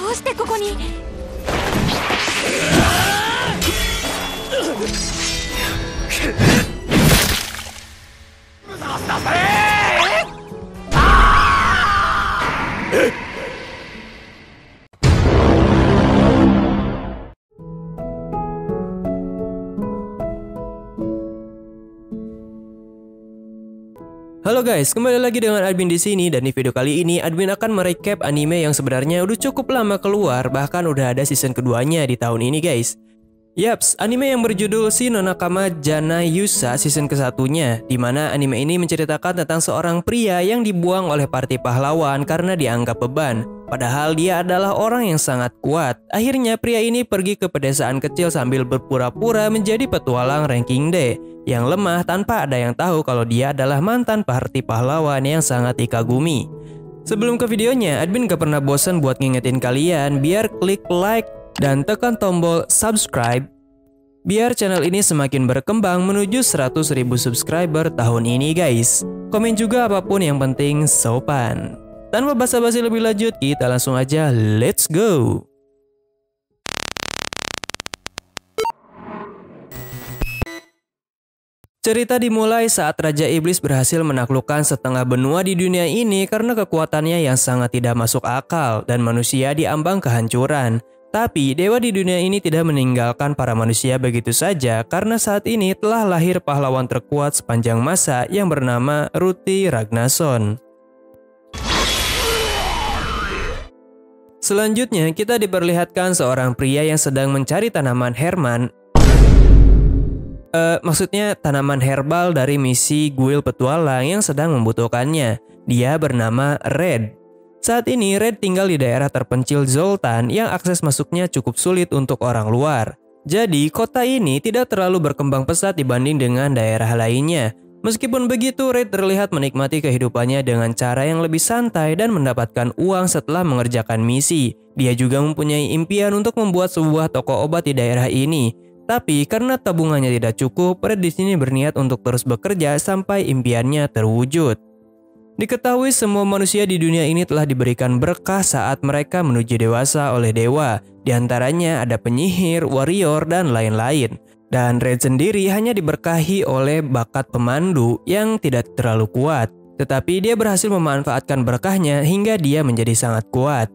うしてここに。Halo guys, kembali lagi dengan Admin di sini dan di video kali ini Admin akan merecap anime yang sebenarnya udah cukup lama keluar, bahkan udah ada season keduanya di tahun ini guys. Yaps, anime yang berjudul Shin no Nakama Janai Yusa season ke-1-nya, dimana anime ini menceritakan tentang seorang pria yang dibuang oleh party pahlawan karena dianggap beban. Padahal dia adalah orang yang sangat kuat. Akhirnya pria ini pergi ke pedesaan kecil sambil berpura-pura menjadi petualang ranking D yang lemah tanpa ada yang tahu kalau dia adalah mantan party pahlawan yang sangat dikagumi. Sebelum ke videonya, Admin gak pernah bosan buat ngingetin kalian biar klik like dan tekan tombol subscribe biar channel ini semakin berkembang menuju 100.000 subscriber tahun ini guys. Komen juga apapun, yang penting sopan. Tanpa basa-basi lebih lanjut, kita langsung aja let's go. Cerita dimulai saat Raja Iblis berhasil menaklukkan setengah benua di dunia ini karena kekuatannya yang sangat tidak masuk akal dan manusia diambang kehancuran. Tapi dewa di dunia ini tidak meninggalkan para manusia begitu saja karena saat ini telah lahir pahlawan terkuat sepanjang masa yang bernama Ruti Ragnarsson. Selanjutnya kita diperlihatkan seorang pria yang sedang mencari tanaman herman. Maksudnya tanaman herbal dari misi guild petualang yang sedang membutuhkannya. Dia bernama Red. Saat ini Red tinggal di daerah terpencil Zoltan yang akses masuknya cukup sulit untuk orang luar. Jadi kota ini tidak terlalu berkembang pesat dibanding dengan daerah lainnya. Meskipun begitu, Red terlihat menikmati kehidupannya dengan cara yang lebih santai dan mendapatkan uang setelah mengerjakan misi. Dia juga mempunyai impian untuk membuat sebuah toko obat di daerah ini. Tapi karena tabungannya tidak cukup, Red di sini berniat untuk terus bekerja sampai impiannya terwujud. Diketahui semua manusia di dunia ini telah diberikan berkah saat mereka menuju dewasa oleh dewa. Di antaranya ada penyihir, warrior, dan lain-lain. Dan Red sendiri hanya diberkahi oleh bakat pemandu yang tidak terlalu kuat. Tetapi dia berhasil memanfaatkan berkahnya hingga dia menjadi sangat kuat.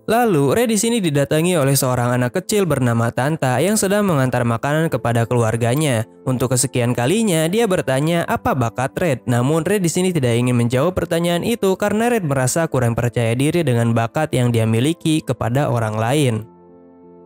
Lalu, Red di sini didatangi oleh seorang anak kecil bernama Tanta yang sedang mengantar makanan kepada keluarganya. Untuk kesekian kalinya, dia bertanya apa bakat Red. Namun Red di sini tidak ingin menjawab pertanyaan itu karena Red merasa kurang percaya diri dengan bakat yang dia miliki kepada orang lain.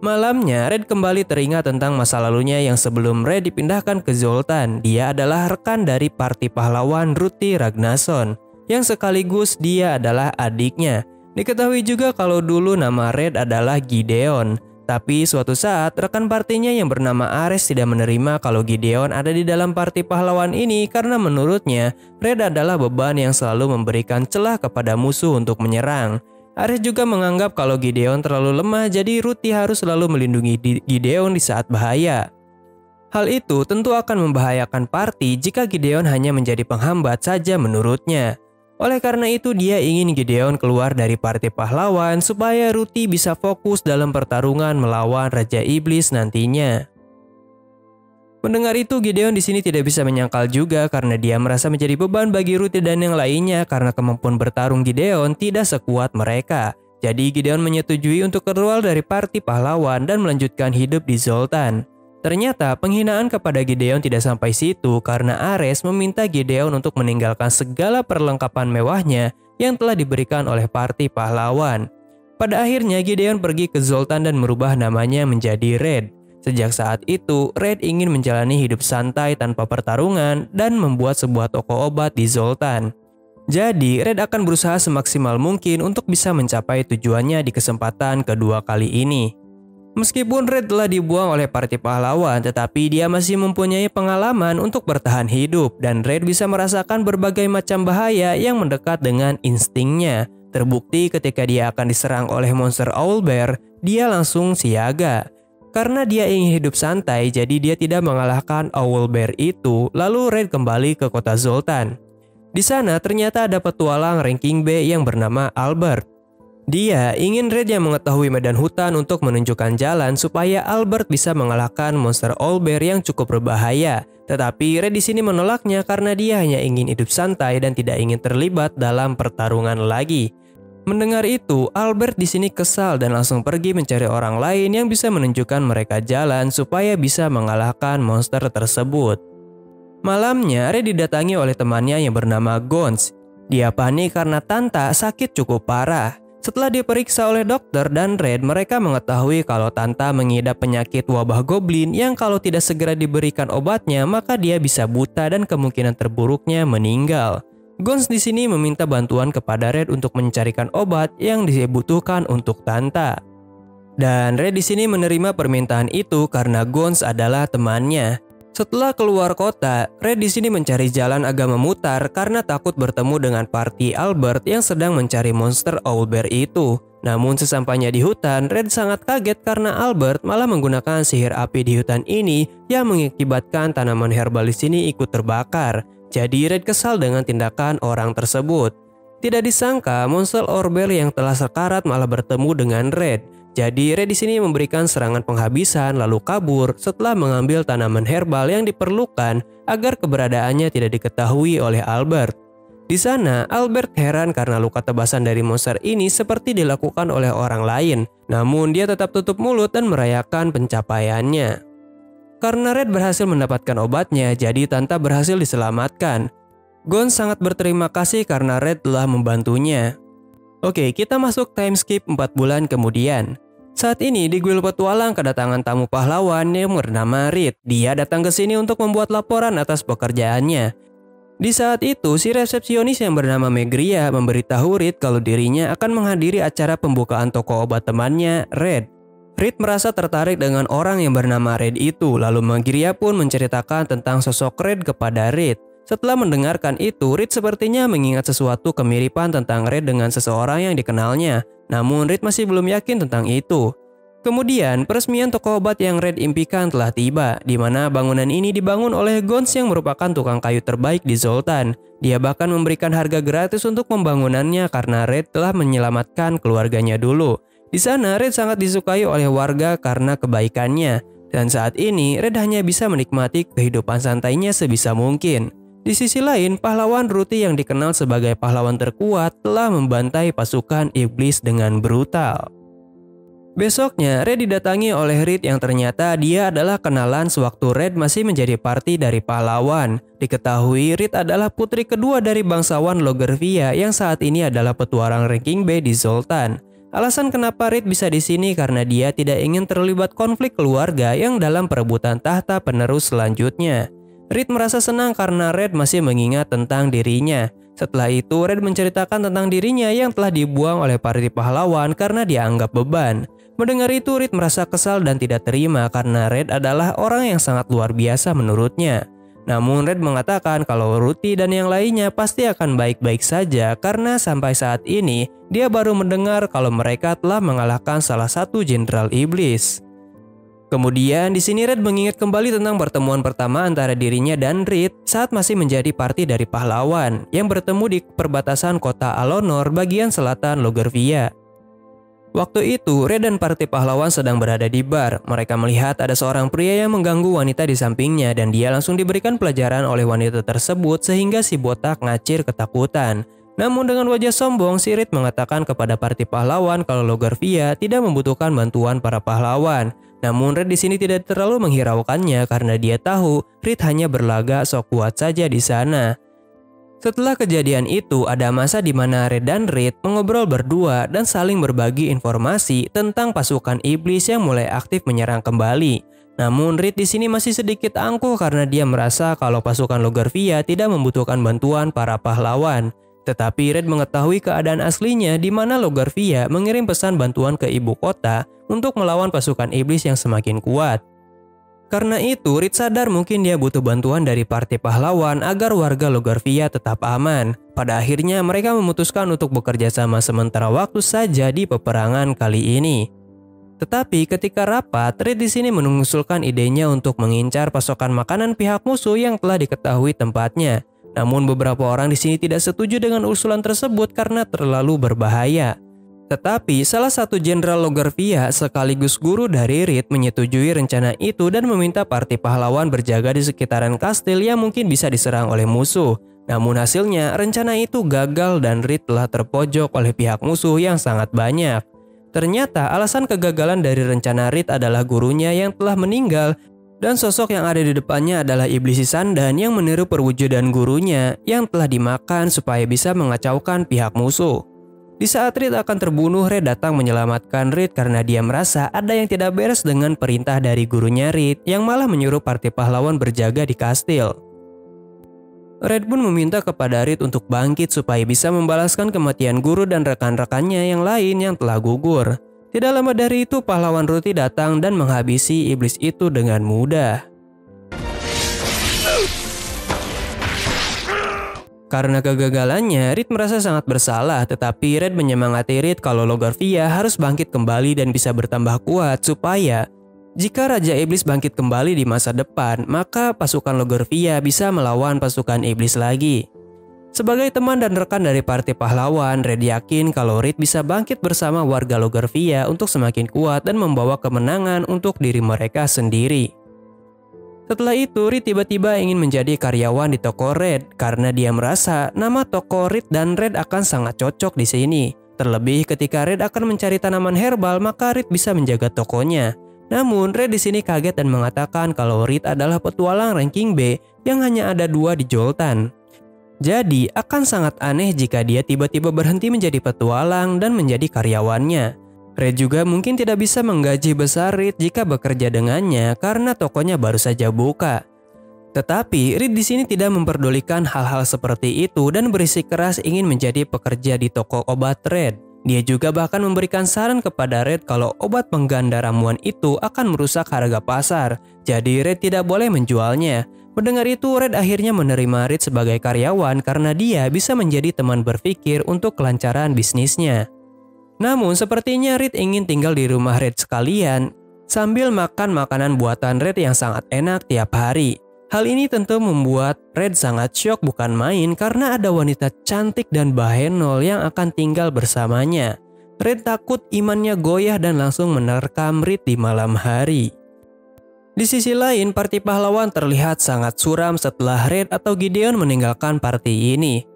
Malamnya, Red kembali teringat tentang masa lalunya yang sebelum Red dipindahkan ke Zoltan. Dia adalah rekan dari party pahlawan Ruti Ragnarsson, yang sekaligus dia adalah adiknya. Diketahui juga kalau dulu nama Red adalah Gideon. Tapi suatu saat rekan partinya yang bernama Ares tidak menerima kalau Gideon ada di dalam party pahlawan ini karena menurutnya Red adalah beban yang selalu memberikan celah kepada musuh untuk menyerang. Ares juga menganggap kalau Gideon terlalu lemah, jadi Ruti harus selalu melindungi Gideon di saat bahaya. Hal itu tentu akan membahayakan party jika Gideon hanya menjadi penghambat saja menurutnya. Oleh karena itu dia ingin Gideon keluar dari party pahlawan supaya Ruti bisa fokus dalam pertarungan melawan Raja Iblis nantinya. Mendengar itu, Gideon di sini tidak bisa menyangkal juga karena dia merasa menjadi beban bagi Ruti dan yang lainnya karena kemampuan bertarung Gideon tidak sekuat mereka. Jadi Gideon menyetujui untuk keluar dari party pahlawan dan melanjutkan hidup di Zoltan. Ternyata penghinaan kepada Gideon tidak sampai situ karena Ares meminta Gideon untuk meninggalkan segala perlengkapan mewahnya yang telah diberikan oleh party pahlawan. Pada akhirnya Gideon pergi ke Zoltan dan merubah namanya menjadi Red. Sejak saat itu, Red ingin menjalani hidup santai tanpa pertarungan dan membuat sebuah toko obat di Zoltan. Jadi, Red akan berusaha semaksimal mungkin untuk bisa mencapai tujuannya di kesempatan kedua kali ini. Meskipun Red telah dibuang oleh party pahlawan, tetapi dia masih mempunyai pengalaman untuk bertahan hidup dan Red bisa merasakan berbagai macam bahaya yang mendekat dengan instingnya. Terbukti ketika dia akan diserang oleh monster Owlbear, dia langsung siaga. Karena dia ingin hidup santai, jadi dia tidak mengalahkan Owlbear itu, lalu Red kembali ke kota Zoltan. Di sana ternyata ada petualang ranking B yang bernama Albert. Dia ingin Red yang mengetahui medan hutan untuk menunjukkan jalan supaya Albert bisa mengalahkan monster owlbear yang cukup berbahaya. Tetapi Red di sini menolaknya karena dia hanya ingin hidup santai dan tidak ingin terlibat dalam pertarungan lagi. Mendengar itu, Albert di sini kesal dan langsung pergi mencari orang lain yang bisa menunjukkan mereka jalan supaya bisa mengalahkan monster tersebut. Malamnya, Red didatangi oleh temannya yang bernama Gonz. Dia panik karena Tanta sakit cukup parah. Setelah diperiksa oleh dokter dan Red, mereka mengetahui kalau Tanta mengidap penyakit wabah goblin yang kalau tidak segera diberikan obatnya, maka dia bisa buta dan kemungkinan terburuknya meninggal. Gonz di sini meminta bantuan kepada Red untuk mencarikan obat yang dibutuhkan untuk Tanta. Dan Red di sini menerima permintaan itu karena Gonz adalah temannya. Setelah keluar kota, Red di sini mencari jalan agak memutar karena takut bertemu dengan party Albert yang sedang mencari monster owlbear itu. Namun sesampainya di hutan, Red sangat kaget karena Albert malah menggunakan sihir api di hutan ini yang mengakibatkan tanaman herbal di sini ikut terbakar. Jadi Red kesal dengan tindakan orang tersebut. Tidak disangka monster owlbear yang telah sekarat malah bertemu dengan Red. Jadi Red di sini memberikan serangan penghabisan lalu kabur setelah mengambil tanaman herbal yang diperlukan agar keberadaannya tidak diketahui oleh Albert. Di sana, Albert heran karena luka tebasan dari monster ini seperti dilakukan oleh orang lain. Namun dia tetap tutup mulut dan merayakan pencapaiannya. Karena Red berhasil mendapatkan obatnya, jadi Tanta berhasil diselamatkan. Gonz sangat berterima kasih karena Red telah membantunya. Oke, kita masuk time skip 4 bulan kemudian. Saat ini di Guild Petualang kedatangan tamu pahlawan yang bernama Reed. Dia datang ke sini untuk membuat laporan atas pekerjaannya. Di saat itu, si resepsionis yang bernama Megria memberitahu Reed kalau dirinya akan menghadiri acara pembukaan toko obat temannya, Red. Reed merasa tertarik dengan orang yang bernama Red itu, lalu Megria pun menceritakan tentang sosok Red kepada Reed. Setelah mendengarkan itu, Reed sepertinya mengingat sesuatu kemiripan tentang Red dengan seseorang yang dikenalnya. Namun Reed masih belum yakin tentang itu. Kemudian, peresmian toko obat yang Red impikan telah tiba, di mana bangunan ini dibangun oleh Gonz yang merupakan tukang kayu terbaik di Zoltan. Dia bahkan memberikan harga gratis untuk pembangunannya karena Red telah menyelamatkan keluarganya dulu. Di sana, Red sangat disukai oleh warga karena kebaikannya. Dan saat ini, Red hanya bisa menikmati kehidupan santainya sebisa mungkin. Di sisi lain, pahlawan Ruti yang dikenal sebagai pahlawan terkuat telah membantai pasukan iblis dengan brutal. Besoknya, Red didatangi oleh Reed yang ternyata dia adalah kenalan sewaktu Red masih menjadi parti dari pahlawan. Diketahui Reed adalah putri kedua dari bangsawan Logervia yang saat ini adalah petualang ranking B di Zoltan. Alasan kenapa Reed bisa di sini karena dia tidak ingin terlibat konflik keluarga yang dalam perebutan tahta penerus selanjutnya. Reed merasa senang karena Red masih mengingat tentang dirinya. Setelah itu, Red menceritakan tentang dirinya yang telah dibuang oleh parti pahlawan karena dianggap beban. Mendengar itu, Reed merasa kesal dan tidak terima karena Red adalah orang yang sangat luar biasa menurutnya. Namun Red mengatakan kalau Ruti dan yang lainnya pasti akan baik-baik saja karena sampai saat ini dia baru mendengar kalau mereka telah mengalahkan salah satu jenderal iblis. Kemudian di sini Red mengingat kembali tentang pertemuan pertama antara dirinya dan Reed saat masih menjadi parti dari pahlawan yang bertemu di perbatasan kota Alonor bagian selatan Logervia. Waktu itu, Red dan parti pahlawan sedang berada di bar. Mereka melihat ada seorang pria yang mengganggu wanita di sampingnya dan dia langsung diberikan pelajaran oleh wanita tersebut sehingga si botak ngacir ketakutan. Namun dengan wajah sombong, si Reed mengatakan kepada parti pahlawan kalau Logervia tidak membutuhkan bantuan para pahlawan. Namun Red di sini tidak terlalu menghiraukannya karena dia tahu Reed hanya berlagak sok kuat saja di sana. Setelah kejadian itu, ada masa di mana Red dan Reed mengobrol berdua dan saling berbagi informasi tentang pasukan iblis yang mulai aktif menyerang kembali. Namun Reed di sini masih sedikit angkuh karena dia merasa kalau pasukan Logervia tidak membutuhkan bantuan para pahlawan. Tetapi Red mengetahui keadaan aslinya di mana Logervia mengirim pesan bantuan ke ibu kota untuk melawan pasukan iblis yang semakin kuat. Karena itu, Reed sadar mungkin dia butuh bantuan dari parti pahlawan agar warga Logervia tetap aman. Pada akhirnya mereka memutuskan untuk bekerja sama sementara waktu saja di peperangan kali ini. Tetapi ketika rapat, Reed di sini mengusulkan idenya untuk mengincar pasokan makanan pihak musuh yang telah diketahui tempatnya. Namun beberapa orang di sini tidak setuju dengan usulan tersebut karena terlalu berbahaya. Tetapi salah satu jenderal Logorvia sekaligus guru dari Reed menyetujui rencana itu dan meminta parti pahlawan berjaga di sekitaran kastil yang mungkin bisa diserang oleh musuh. Namun hasilnya rencana itu gagal dan Reed telah terpojok oleh pihak musuh yang sangat banyak. Ternyata alasan kegagalan dari rencana Reed adalah gurunya yang telah meninggal dan sosok yang ada di depannya adalah iblis Sandan yang meniru perwujudan gurunya yang telah dimakan supaya bisa mengacaukan pihak musuh. Di saat Reed akan terbunuh, Red datang menyelamatkan Reed karena dia merasa ada yang tidak beres dengan perintah dari gurunya Reed yang malah menyuruh parti pahlawan berjaga di kastil. Red pun meminta kepada Reed untuk bangkit supaya bisa membalaskan kematian guru dan rekan-rekannya yang lain yang telah gugur. Tidak lama dari itu, pahlawan Ruti datang dan menghabisi iblis itu dengan mudah. Karena kegagalannya, Reed merasa sangat bersalah, tetapi Red menyemangati Reed kalau Logorvia harus bangkit kembali dan bisa bertambah kuat supaya jika Raja Iblis bangkit kembali di masa depan, maka pasukan Logorvia bisa melawan pasukan iblis lagi. Sebagai teman dan rekan dari parti pahlawan, Red yakin kalau Reed bisa bangkit bersama warga Logorvia untuk semakin kuat dan membawa kemenangan untuk diri mereka sendiri. Setelah itu, Reed tiba-tiba ingin menjadi karyawan di toko Red karena dia merasa nama toko Reed dan Red akan sangat cocok di sini. Terlebih ketika Red akan mencari tanaman herbal, maka Reed bisa menjaga tokonya. Namun, Red di sini kaget dan mengatakan kalau Reed adalah petualang ranking B yang hanya ada 2 di Zoltan. Jadi, akan sangat aneh jika dia tiba-tiba berhenti menjadi petualang dan menjadi karyawannya. Red juga mungkin tidak bisa menggaji besar Reed jika bekerja dengannya karena tokonya baru saja buka. Tetapi Reed di sini tidak memperdulikan hal-hal seperti itu dan bersikeras ingin menjadi pekerja di toko obat Red. Dia juga bahkan memberikan saran kepada Red kalau obat pengganda ramuan itu akan merusak harga pasar, jadi Red tidak boleh menjualnya. Mendengar itu, Red akhirnya menerima Reed sebagai karyawan karena dia bisa menjadi teman berpikir untuk kelancaran bisnisnya. Namun sepertinya Reed ingin tinggal di rumah Red sekalian sambil makan makanan buatan Red yang sangat enak tiap hari. Hal ini tentu membuat Red sangat syok bukan main karena ada wanita cantik dan bahenol yang akan tinggal bersamanya. Red takut imannya goyah dan langsung menerkam Reed di malam hari. Di sisi lain, parti pahlawan terlihat sangat suram setelah Red atau Gideon meninggalkan parti ini.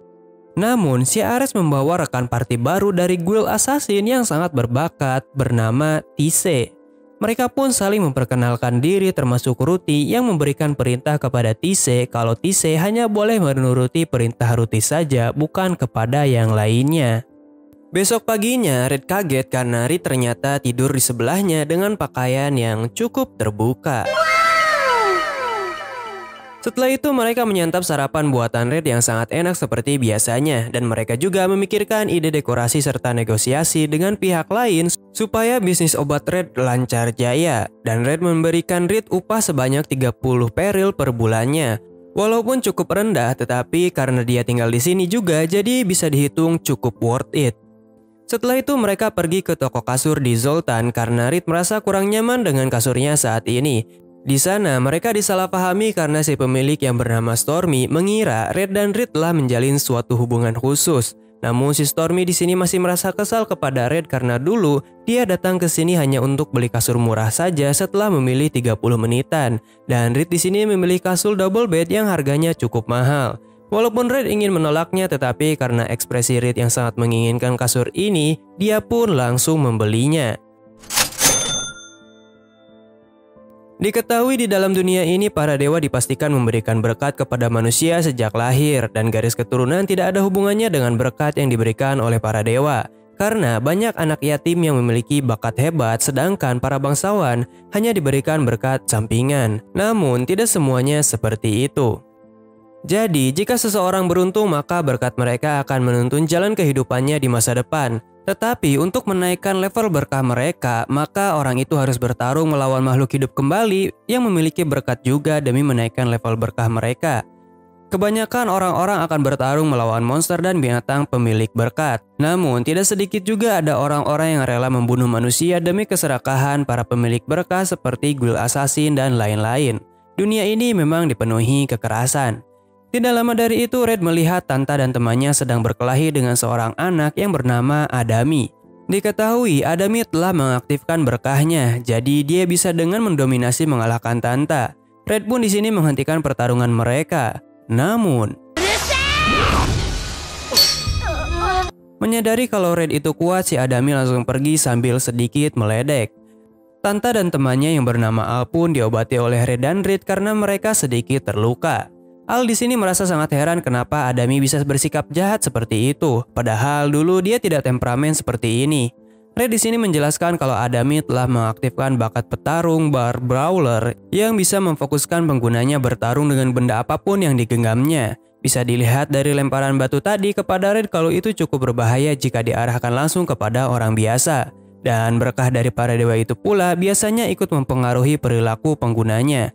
Namun, si Ares membawa rekan parti baru dari guild assassin yang sangat berbakat bernama Tise. Mereka pun saling memperkenalkan diri termasuk Ruti yang memberikan perintah kepada Tise kalau Tise hanya boleh menuruti perintah Ruti saja, bukan kepada yang lainnya. Besok paginya, Red kaget karena Reed ternyata tidur di sebelahnya dengan pakaian yang cukup terbuka. Setelah itu mereka menyantap sarapan buatan Red yang sangat enak seperti biasanya dan mereka juga memikirkan ide dekorasi serta negosiasi dengan pihak lain supaya bisnis obat Red lancar jaya dan Red memberikan Reed upah sebanyak 30 peril per bulannya. Walaupun cukup rendah tetapi karena dia tinggal di sini juga jadi bisa dihitung cukup worth it. Setelah itu mereka pergi ke toko kasur di Zoltan karena Reed merasa kurang nyaman dengan kasurnya saat ini. Di sana mereka disalahpahami karena si pemilik yang bernama Stormy mengira Red dan Reed telah menjalin suatu hubungan khusus. Namun si Stormy di sini masih merasa kesal kepada Red karena dulu dia datang ke sini hanya untuk beli kasur murah saja setelah memilih 30 menitan. Dan Reed di sini memilih kasur double bed yang harganya cukup mahal. Walaupun Red ingin menolaknya tetapi karena ekspresi Reed yang sangat menginginkan kasur ini, dia pun langsung membelinya. Diketahui di dalam dunia ini para dewa dipastikan memberikan berkat kepada manusia sejak lahir dan garis keturunan tidak ada hubungannya dengan berkat yang diberikan oleh para dewa. Karena banyak anak yatim yang memiliki bakat hebat sedangkan para bangsawan hanya diberikan berkat sampingan. Namun tidak semuanya seperti itu. Jadi jika seseorang beruntung maka berkat mereka akan menuntun jalan kehidupannya di masa depan. Tetapi untuk menaikkan level berkah mereka, maka orang itu harus bertarung melawan makhluk hidup kembali yang memiliki berkat juga demi menaikkan level berkah mereka. Kebanyakan orang-orang akan bertarung melawan monster dan binatang pemilik berkat. Namun tidak sedikit juga ada orang-orang yang rela membunuh manusia demi keserakahan para pemilik berkah seperti guild assassin dan lain-lain. Dunia ini memang dipenuhi kekerasan. Tidak lama dari itu, Red melihat Tanta dan temannya sedang berkelahi dengan seorang anak yang bernama Adami. Diketahui Adami telah mengaktifkan berkahnya, jadi dia bisa dengan mendominasi mengalahkan Tanta. Red pun di sini menghentikan pertarungan mereka. Namun, menyadari kalau Red itu kuat, si Adami langsung pergi sambil sedikit meledek. Tanta dan temannya yang bernama Al pun diobati oleh Red dan Reed karena mereka sedikit terluka. Al di sini merasa sangat heran kenapa Adami bisa bersikap jahat seperti itu, padahal dulu dia tidak temperamen seperti ini. Red di sini menjelaskan kalau Adami telah mengaktifkan bakat petarung Bar Brawler yang bisa memfokuskan penggunanya bertarung dengan benda apapun yang digenggamnya. Bisa dilihat dari lemparan batu tadi kepada Red kalau itu cukup berbahaya jika diarahkan langsung kepada orang biasa. Dan berkah dari para dewa itu pula biasanya ikut mempengaruhi perilaku penggunanya.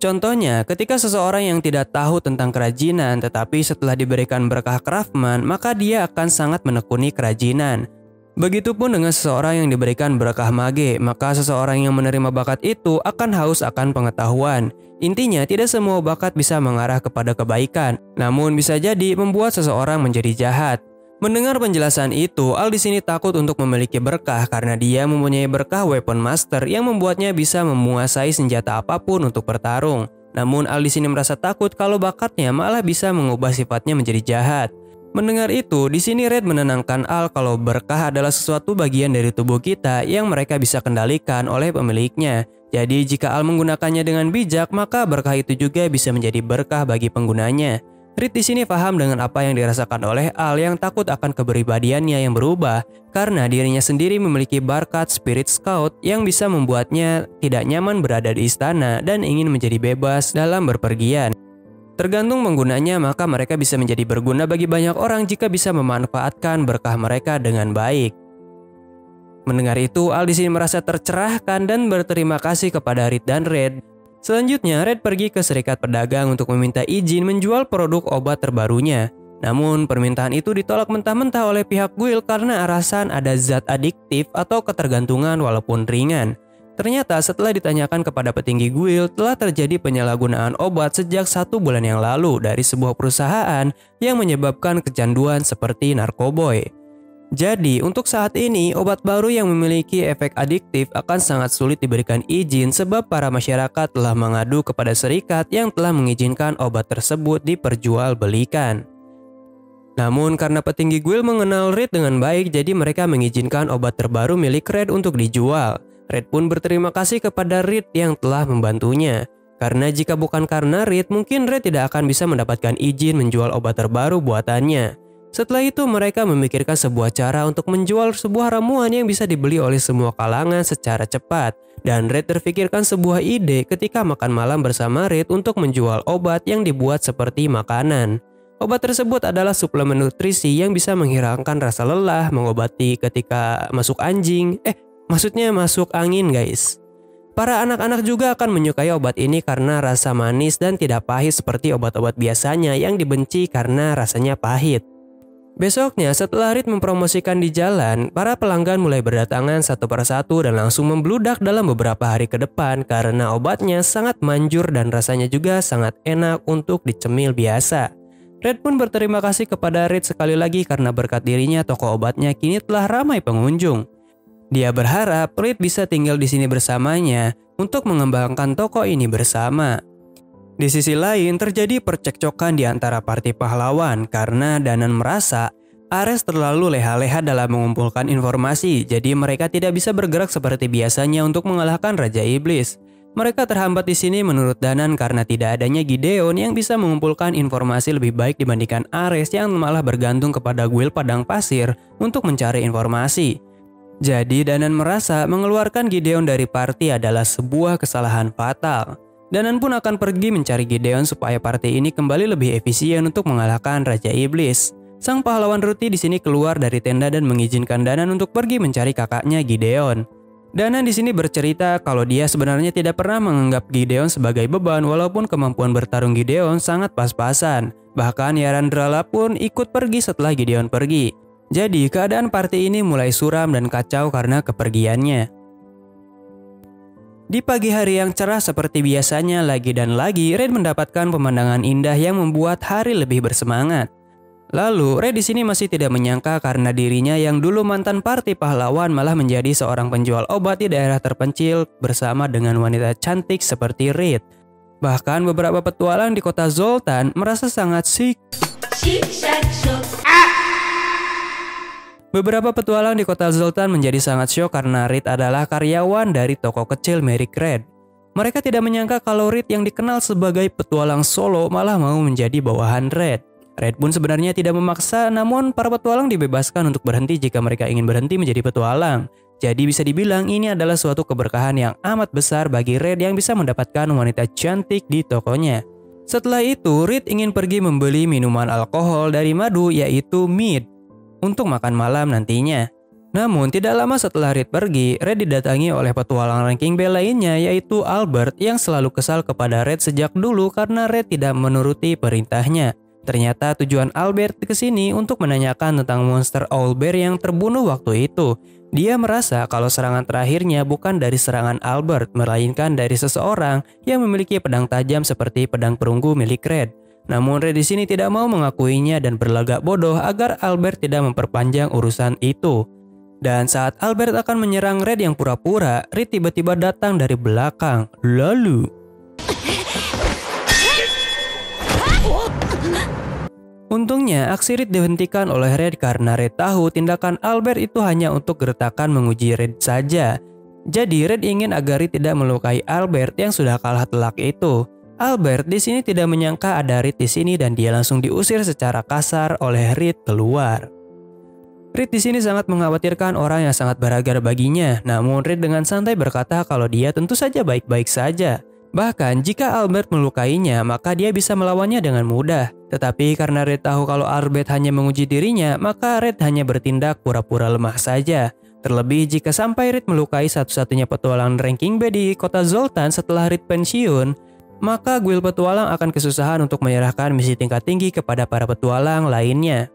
Contohnya, ketika seseorang yang tidak tahu tentang kerajinan tetapi setelah diberikan berkah Craftsman, maka dia akan sangat menekuni kerajinan. Begitupun dengan seseorang yang diberikan berkah Mage, maka seseorang yang menerima bakat itu akan haus akan pengetahuan. Intinya, tidak semua bakat bisa mengarah kepada kebaikan, namun bisa jadi membuat seseorang menjadi jahat. Mendengar penjelasan itu, Al di sini takut untuk memiliki berkah karena dia mempunyai berkah Weapon Master yang membuatnya bisa menguasai senjata apapun untuk bertarung. Namun Al di sini merasa takut kalau bakatnya malah bisa mengubah sifatnya menjadi jahat. Mendengar itu, di sini Red menenangkan Al kalau berkah adalah sesuatu bagian dari tubuh kita yang mereka bisa kendalikan oleh pemiliknya. Jadi jika Al menggunakannya dengan bijak, maka berkah itu juga bisa menjadi berkah bagi penggunanya. Reed di sini paham dengan apa yang dirasakan oleh Al yang takut akan kepribadiannya yang berubah karena dirinya sendiri memiliki bakat Spirit Scout yang bisa membuatnya tidak nyaman berada di istana dan ingin menjadi bebas dalam berpergian. Tergantung penggunanya, maka mereka bisa menjadi berguna bagi banyak orang jika bisa memanfaatkan berkah mereka dengan baik. Mendengar itu, Al di sini merasa tercerahkan dan berterima kasih kepada Reed dan Red. Selanjutnya, Red pergi ke serikat pedagang untuk meminta izin menjual produk obat terbarunya. Namun, permintaan itu ditolak mentah-mentah oleh pihak guild karena alasan ada zat adiktif atau ketergantungan walaupun ringan. Ternyata setelah ditanyakan kepada petinggi guild, telah terjadi penyalahgunaan obat sejak 1 bulan yang lalu dari sebuah perusahaan yang menyebabkan kecanduan seperti narkoboy. Jadi, untuk saat ini, obat baru yang memiliki efek adiktif akan sangat sulit diberikan izin sebab para masyarakat telah mengadu kepada serikat yang telah mengizinkan obat tersebut diperjualbelikan. Namun, karena petinggi guild mengenal Reed dengan baik, jadi mereka mengizinkan obat terbaru milik Red untuk dijual. Red pun berterima kasih kepada Reed yang telah membantunya. Karena jika bukan karena Reed, mungkin Red tidak akan bisa mendapatkan izin menjual obat terbaru buatannya. Setelah itu mereka memikirkan sebuah cara untuk menjual sebuah ramuan yang bisa dibeli oleh semua kalangan secara cepat. Dan Red terfikirkan sebuah ide ketika makan malam bersama Red untuk menjual obat yang dibuat seperti makanan. Obat tersebut adalah suplemen nutrisi yang bisa menghilangkan rasa lelah, mengobati ketika masuk masuk angin guys. Para anak-anak juga akan menyukai obat ini karena rasa manis dan tidak pahit seperti obat-obat biasanya yang dibenci karena rasanya pahit. Besoknya setelah Reed mempromosikan di jalan, para pelanggan mulai berdatangan satu persatu dan langsung membludak dalam beberapa hari ke depan karena obatnya sangat manjur dan rasanya juga sangat enak untuk dicemil biasa. Red pun berterima kasih kepada Reed sekali lagi karena berkat dirinya toko obatnya kini telah ramai pengunjung. Dia berharap Reed bisa tinggal di sini bersamanya untuk mengembangkan toko ini bersama. Di sisi lain, terjadi percekcokan di antara parti pahlawan karena Danan merasa Ares terlalu leha-leha dalam mengumpulkan informasi, jadi mereka tidak bisa bergerak seperti biasanya untuk mengalahkan Raja Iblis. Mereka terhambat di sini menurut Danan karena tidak adanya Gideon yang bisa mengumpulkan informasi lebih baik dibandingkan Ares yang malah bergantung kepada guild Padang Pasir untuk mencari informasi. Jadi Danan merasa mengeluarkan Gideon dari party adalah sebuah kesalahan fatal. Danan pun akan pergi mencari Gideon supaya partai ini kembali lebih efisien untuk mengalahkan Raja Iblis. Sang pahlawan Ruti di sini keluar dari tenda dan mengizinkan Danan untuk pergi mencari kakaknya Gideon. Danan di sini bercerita kalau dia sebenarnya tidak pernah menganggap Gideon sebagai beban walaupun kemampuan bertarung Gideon sangat pas-pasan. Bahkan Yarandrala pun ikut pergi setelah Gideon pergi. Jadi keadaan partai ini mulai suram dan kacau karena kepergiannya. Di pagi hari yang cerah seperti biasanya lagi dan lagi, Red mendapatkan pemandangan indah yang membuat hari lebih bersemangat. Lalu, Red di sini masih tidak menyangka karena dirinya yang dulu mantan party pahlawan malah menjadi seorang penjual obat di daerah terpencil bersama dengan wanita cantik seperti Red. Bahkan beberapa petualang di kota Zoltan merasa sangat syik. Beberapa petualang di kota Zoltan menjadi sangat syok karena Red adalah karyawan dari toko kecil merek Red. Mereka tidak menyangka kalau Red yang dikenal sebagai petualang solo malah mau menjadi bawahan Red. Red pun sebenarnya tidak memaksa, namun para petualang dibebaskan untuk berhenti jika mereka ingin berhenti menjadi petualang. Jadi bisa dibilang ini adalah suatu keberkahan yang amat besar bagi Red yang bisa mendapatkan wanita cantik di tokonya. Setelah itu, Red ingin pergi membeli minuman alkohol dari madu yaitu mead untuk makan malam nantinya. Namun tidak lama setelah Red pergi, Red didatangi oleh petualang ranking B lainnya yaitu Albert yang selalu kesal kepada Red sejak dulu karena Red tidak menuruti perintahnya. Ternyata tujuan Albert ke sini untuk menanyakan tentang monster owlbear yang terbunuh waktu itu. Dia merasa kalau serangan terakhirnya bukan dari serangan Albert, melainkan dari seseorang yang memiliki pedang tajam seperti pedang perunggu milik Red. Namun Red di sini tidak mau mengakuinya dan berlagak bodoh agar Albert tidak memperpanjang urusan itu. Dan saat Albert akan menyerang Red yang pura-pura, Red tiba-tiba datang dari belakang. Lalu untungnya, aksi Red dihentikan oleh Red karena Red tahu tindakan Albert itu hanya untuk gertakan menguji Red saja. Jadi Red ingin agar Red tidak melukai Albert yang sudah kalah telak itu. Albert di sini tidak menyangka ada Red di sini dan dia langsung diusir secara kasar oleh Red keluar. Red di sini sangat mengkhawatirkan orang yang sangat berharga baginya, namun Red dengan santai berkata kalau dia tentu saja baik-baik saja. Bahkan jika Albert melukainya, maka dia bisa melawannya dengan mudah. Tetapi karena Red tahu kalau Albert hanya menguji dirinya, maka Red hanya bertindak pura-pura lemah saja. Terlebih jika sampai Red melukai satu-satunya petualang ranking B di kota Zoltan setelah Red pensiun, maka guild petualang akan kesusahan untuk menyerahkan misi tingkat tinggi kepada para petualang lainnya.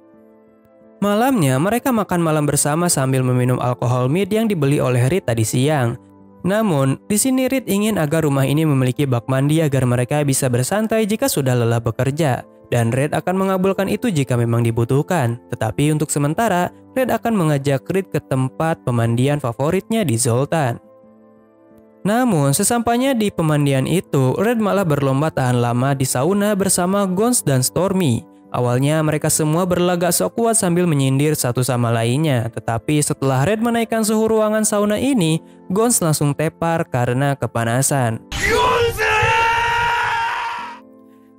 Malamnya, mereka makan malam bersama sambil meminum alkohol mead yang dibeli oleh Red tadi siang. Namun, di sini Red ingin agar rumah ini memiliki bak mandi agar mereka bisa bersantai jika sudah lelah bekerja. Dan Red akan mengabulkan itu jika memang dibutuhkan. Tetapi untuk sementara, Red akan mengajak Red ke tempat pemandian favoritnya di Zoltan. Namun, sesampainya di pemandian itu, Red malah berlomba tahan lama di sauna bersama Gons dan Stormy. Awalnya mereka semua berlagak sok kuat sambil menyindir satu sama lainnya. Tetapi setelah Red menaikkan suhu ruangan sauna ini, Gons langsung tepar karena kepanasan.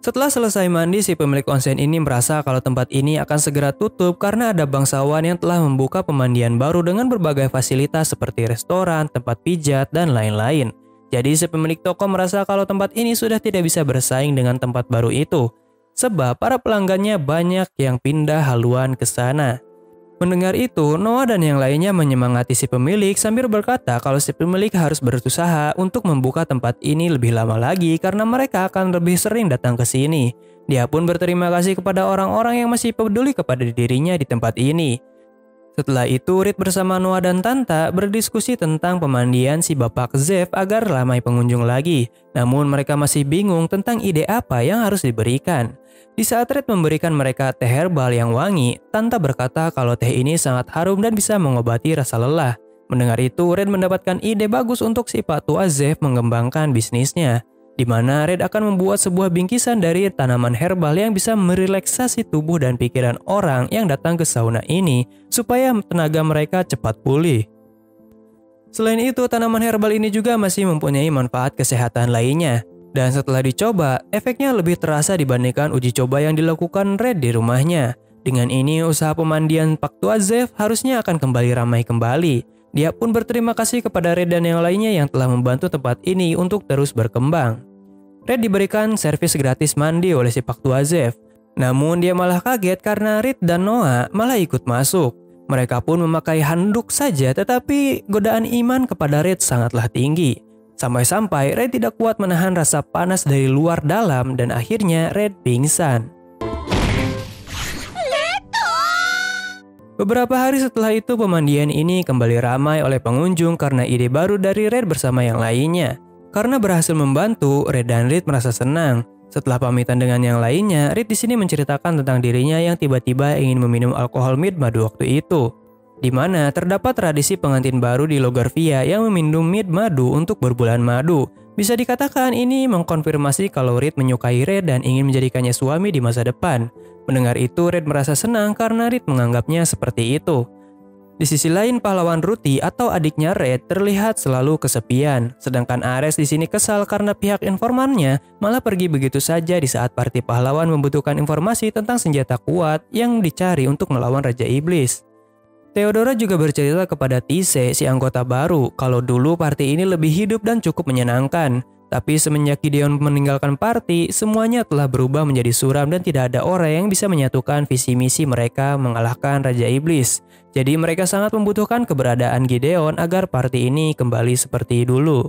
Setelah selesai mandi, si pemilik onsen ini merasa kalau tempat ini akan segera tutup karena ada bangsawan yang telah membuka pemandian baru dengan berbagai fasilitas seperti restoran, tempat pijat, dan lain-lain. Jadi si pemilik toko merasa kalau tempat ini sudah tidak bisa bersaing dengan tempat baru itu. Sebab para pelanggannya banyak yang pindah haluan ke sana. Mendengar itu, Noah dan yang lainnya menyemangati si pemilik sambil berkata kalau si pemilik harus berusaha untuk membuka tempat ini lebih lama lagi karena mereka akan lebih sering datang ke sini. Dia pun berterima kasih kepada orang-orang yang masih peduli kepada dirinya di tempat ini. Setelah itu, Red bersama Noah dan Tanta berdiskusi tentang pemandian si Bapak Zev agar ramai pengunjung lagi. Namun mereka masih bingung tentang ide apa yang harus diberikan. Di saat Red memberikan mereka teh herbal yang wangi, Tanta berkata kalau teh ini sangat harum dan bisa mengobati rasa lelah. Mendengar itu, Red mendapatkan ide bagus untuk si Pak Tua Zev mengembangkan bisnisnya, di mana Red akan membuat sebuah bingkisan dari tanaman herbal yang bisa merelaksasi tubuh dan pikiran orang yang datang ke sauna ini supaya tenaga mereka cepat pulih. Selain itu, tanaman herbal ini juga masih mempunyai manfaat kesehatan lainnya. Dan setelah dicoba, efeknya lebih terasa dibandingkan uji coba yang dilakukan Red di rumahnya. Dengan ini, usaha pemandian Pak Tua Zev harusnya akan kembali ramai kembali. Dia pun berterima kasih kepada Red dan yang lainnya yang telah membantu tempat ini untuk terus berkembang. Red diberikan servis gratis mandi oleh si Pak Tua Zev. Namun dia malah kaget karena Red dan Noah malah ikut masuk. Mereka pun memakai handuk saja, tetapi godaan iman kepada Red sangatlah tinggi. Sampai-sampai Red tidak kuat menahan rasa panas dari luar dalam dan akhirnya Red pingsan. Beberapa hari setelah itu, pemandian ini kembali ramai oleh pengunjung karena ide baru dari Red bersama yang lainnya. Karena berhasil membantu, Red dan Red merasa senang. Setelah pamitan dengan yang lainnya, Reed di sini menceritakan tentang dirinya yang tiba-tiba ingin meminum alkohol mid madu waktu itu, di mana terdapat tradisi pengantin baru di Logarvia yang meminum mid madu untuk berbulan madu. Bisa dikatakan ini mengkonfirmasi kalau Reed menyukai Red dan ingin menjadikannya suami di masa depan. Mendengar itu, Red merasa senang karena Reed menganggapnya seperti itu. Di sisi lain, pahlawan Ruthie atau adiknya Red terlihat selalu kesepian. Sedangkan Ares di sini kesal karena pihak informannya malah pergi begitu saja di saat parti pahlawan membutuhkan informasi tentang senjata kuat yang dicari untuk melawan Raja Iblis. Theodora juga bercerita kepada Tise, si anggota baru, kalau dulu parti ini lebih hidup dan cukup menyenangkan. Tapi semenjak Gideon meninggalkan parti, semuanya telah berubah menjadi suram dan tidak ada orang yang bisa menyatukan visi misi mereka mengalahkan Raja Iblis. Jadi mereka sangat membutuhkan keberadaan Gideon agar parti ini kembali seperti dulu.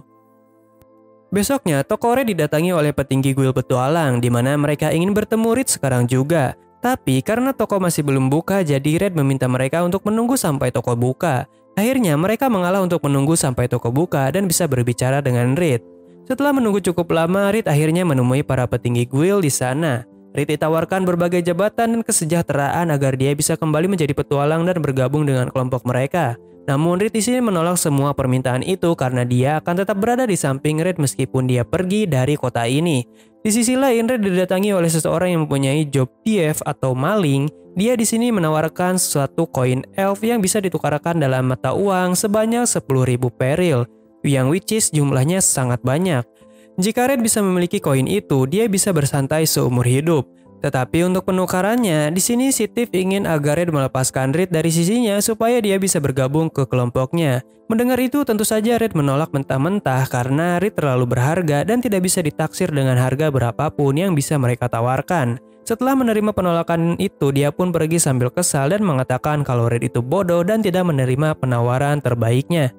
Besoknya, toko Red didatangi oleh petinggi Guild Petualang, di mana mereka ingin bertemu Reed sekarang juga. Tapi karena toko masih belum buka, jadi Red meminta mereka untuk menunggu sampai toko buka. Akhirnya mereka mengalah untuk menunggu sampai toko buka dan bisa berbicara dengan Reed. Setelah menunggu cukup lama, Reed akhirnya menemui para petinggi guild di sana. Reed ditawarkan berbagai jabatan dan kesejahteraan agar dia bisa kembali menjadi petualang dan bergabung dengan kelompok mereka. Namun Reed di sini menolak semua permintaan itu karena dia akan tetap berada di samping Red meskipun dia pergi dari kota ini. Di sisi lain, Red didatangi oleh seseorang yang mempunyai job thief atau maling. Dia di sini menawarkan suatu koin elf yang bisa ditukarkan dalam mata uang sebanyak 10.000 peril, yang which is jumlahnya sangat banyak. Jika Red bisa memiliki koin itu, dia bisa bersantai seumur hidup. Tetapi untuk penukarannya, di sini si Thief ingin agar Red melepaskan Reed dari sisinya supaya dia bisa bergabung ke kelompoknya. Mendengar itu, tentu saja Red menolak mentah-mentah karena Reed terlalu berharga dan tidak bisa ditaksir dengan harga berapapun yang bisa mereka tawarkan. Setelah menerima penolakan itu, dia pun pergi sambil kesal dan mengatakan kalau Red itu bodoh dan tidak menerima penawaran terbaiknya.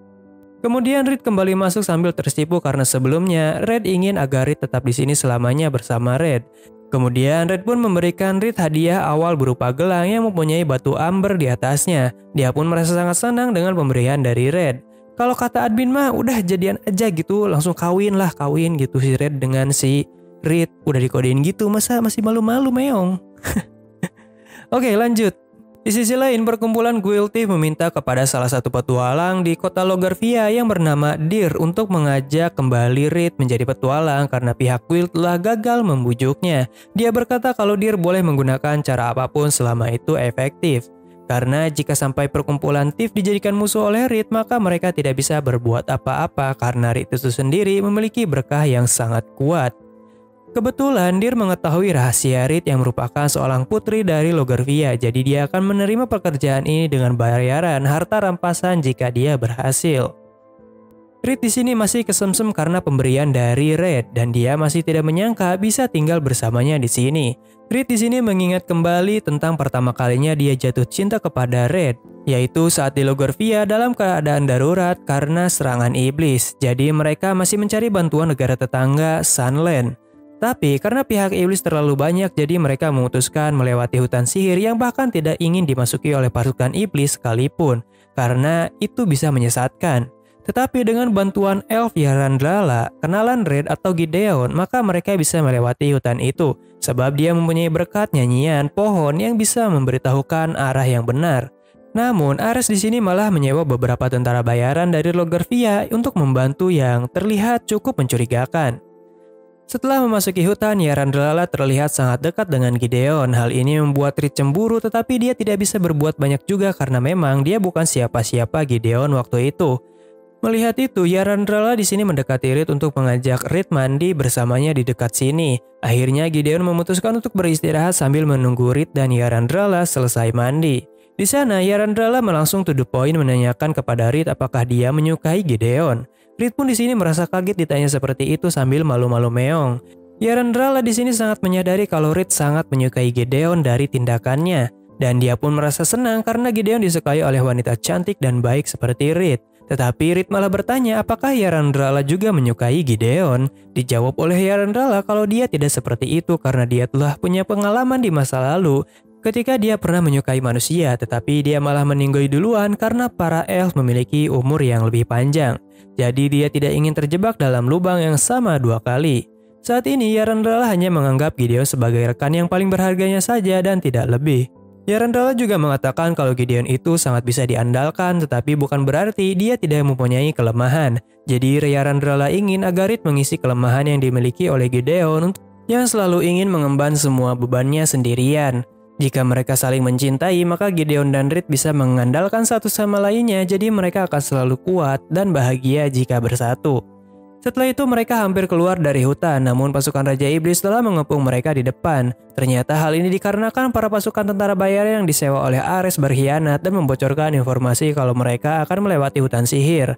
Kemudian Reed kembali masuk sambil tersipu karena sebelumnya Red ingin agar Reed tetap di sini selamanya bersama Red. Kemudian Red pun memberikan Reed hadiah awal berupa gelang yang mempunyai batu amber di atasnya. Dia pun merasa sangat senang dengan pemberian dari Red. Kalau kata admin mah udah jadian aja gitu, langsung kawin gitu si Red dengan si Reed. Udah dikodein gitu, masa masih malu-malu meong. Oke, lanjut. Di sisi lain, perkumpulan Guild Thief meminta kepada salah satu petualang di kota Logarvia yang bernama Deer untuk mengajak kembali Reed menjadi petualang karena pihak Guild telah gagal membujuknya. Dia berkata kalau Deer boleh menggunakan cara apapun selama itu efektif. Karena jika sampai perkumpulan Thief dijadikan musuh oleh Reed, maka mereka tidak bisa berbuat apa-apa karena Reed itu sendiri memiliki berkah yang sangat kuat. Kebetulan Deer mengetahui rahasia Reed yang merupakan seorang putri dari Logarvia, jadi dia akan menerima pekerjaan ini dengan bayaran harta rampasan jika dia berhasil. Reed di sini masih kesemsem karena pemberian dari Red dan dia masih tidak menyangka bisa tinggal bersamanya di sini. Reed di sini mengingat kembali tentang pertama kalinya dia jatuh cinta kepada Red, yaitu saat di Logarvia dalam keadaan darurat karena serangan iblis. Jadi mereka masih mencari bantuan negara tetangga Sunland. Tapi karena pihak iblis terlalu banyak, jadi mereka memutuskan melewati hutan sihir yang bahkan tidak ingin dimasuki oleh pasukan iblis sekalipun, karena itu bisa menyesatkan. Tetapi dengan bantuan elf Yarandrala, kenalan Red atau Gideon, maka mereka bisa melewati hutan itu, sebab dia mempunyai berkat nyanyian pohon yang bisa memberitahukan arah yang benar. Namun, Ares di sini malah menyewa beberapa tentara bayaran dari Logarvia untuk membantu yang terlihat cukup mencurigakan. Setelah memasuki hutan, Yarandrala terlihat sangat dekat dengan Gideon. Hal ini membuat Reed cemburu, tetapi dia tidak bisa berbuat banyak juga karena memang dia bukan siapa-siapa Gideon waktu itu. Melihat itu, Yarandrala di sini mendekati Reed untuk mengajak Reed mandi bersamanya di dekat sini. Akhirnya Gideon memutuskan untuk beristirahat sambil menunggu Reed dan Yarandrala selesai mandi. Di sana, Yarandrala langsung to the point menanyakan kepada Reed apakah dia menyukai Gideon. Reed pun di sini merasa kaget ditanya seperti itu sambil malu-malu meong. Yarandrala di sini sangat menyadari kalau Reed sangat menyukai Gideon dari tindakannya, dan dia pun merasa senang karena Gideon disukai oleh wanita cantik dan baik seperti Reed. Tetapi Reed malah bertanya apakah Yarandrala juga menyukai Gideon. Dijawab oleh Yarandrala kalau dia tidak seperti itu karena dia telah punya pengalaman di masa lalu ketika dia pernah menyukai manusia, tetapi dia malah meninggoy duluan karena para elf memiliki umur yang lebih panjang. Jadi dia tidak ingin terjebak dalam lubang yang sama 2 kali. Saat ini Yarandala hanya menganggap Gideon sebagai rekan yang paling berharganya saja dan tidak lebih. Yarandala juga mengatakan kalau Gideon itu sangat bisa diandalkan, tetapi bukan berarti dia tidak mempunyai kelemahan. Jadi Yarandala ingin agar Reed mengisi kelemahan yang dimiliki oleh Gideon yang selalu ingin mengemban semua bebannya sendirian. Jika mereka saling mencintai, maka Gideon dan Reed bisa mengandalkan satu sama lainnya, jadi mereka akan selalu kuat dan bahagia jika bersatu. Setelah itu mereka hampir keluar dari hutan, namun pasukan Raja Iblis telah mengepung mereka di depan. Ternyata hal ini dikarenakan para pasukan tentara bayar yang disewa oleh Ares berkhianat dan membocorkan informasi kalau mereka akan melewati hutan sihir.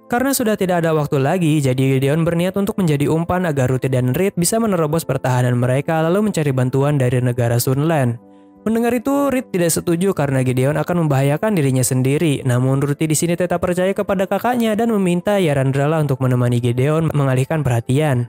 Karena sudah tidak ada waktu lagi, jadi Gideon berniat untuk menjadi umpan agar Ruti dan Reed bisa menerobos pertahanan mereka lalu mencari bantuan dari negara Sunland. Mendengar itu, Reed tidak setuju karena Gideon akan membahayakan dirinya sendiri. Namun Ruti di sini tetap percaya kepada kakaknya dan meminta Yarandala untuk menemani Gideon mengalihkan perhatian.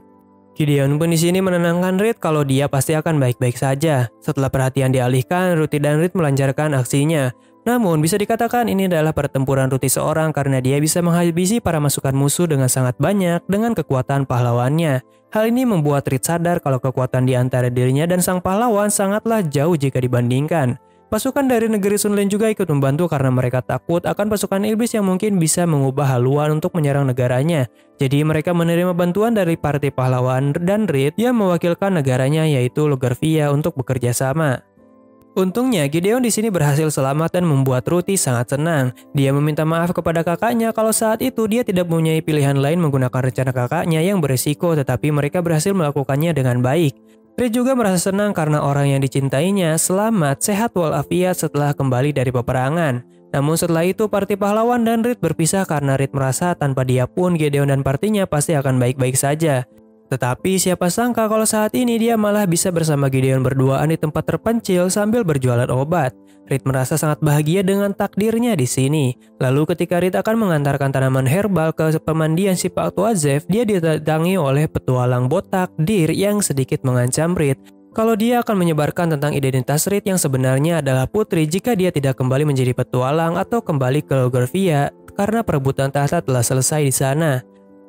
Gideon pun di sini menenangkan Reed kalau dia pasti akan baik-baik saja. Setelah perhatian dialihkan, Ruti dan Reed melancarkan aksinya. Namun bisa dikatakan ini adalah pertempuran Ruti seorang karena dia bisa menghabisi para masukan musuh dengan sangat banyak dengan kekuatan pahlawannya. Hal ini membuat Reed sadar kalau kekuatan di antara dirinya dan sang pahlawan sangatlah jauh jika dibandingkan. Pasukan dari negeri Sunland juga ikut membantu karena mereka takut akan pasukan iblis yang mungkin bisa mengubah haluan untuk menyerang negaranya. Jadi mereka menerima bantuan dari partai pahlawan dan Reed yang mewakilkan negaranya yaitu Logarvia untuk bekerja sama. Untungnya Gideon di sini berhasil selamat dan membuat Ruti sangat senang. Dia meminta maaf kepada kakaknya kalau saat itu dia tidak mempunyai pilihan lain menggunakan rencana kakaknya yang beresiko, tetapi mereka berhasil melakukannya dengan baik. Reed juga merasa senang karena orang yang dicintainya selamat sehat walafiat setelah kembali dari peperangan. Namun setelah itu partai pahlawan dan Reed berpisah karena Reed merasa tanpa dia pun Gideon dan partinya pasti akan baik-baik saja. Tetapi siapa sangka kalau saat ini dia malah bisa bersama Gideon berduaan di tempat terpencil sambil berjualan obat. Reed merasa sangat bahagia dengan takdirnya di sini. Lalu ketika Reed akan mengantarkan tanaman herbal ke pemandian si Pak Tua Zev, dia didatangi oleh petualang botak Dir yang sedikit mengancam Reed kalau dia akan menyebarkan tentang identitas Reed yang sebenarnya adalah putri jika dia tidak kembali menjadi petualang atau kembali ke Logarvia karena perebutan tahta telah selesai di sana.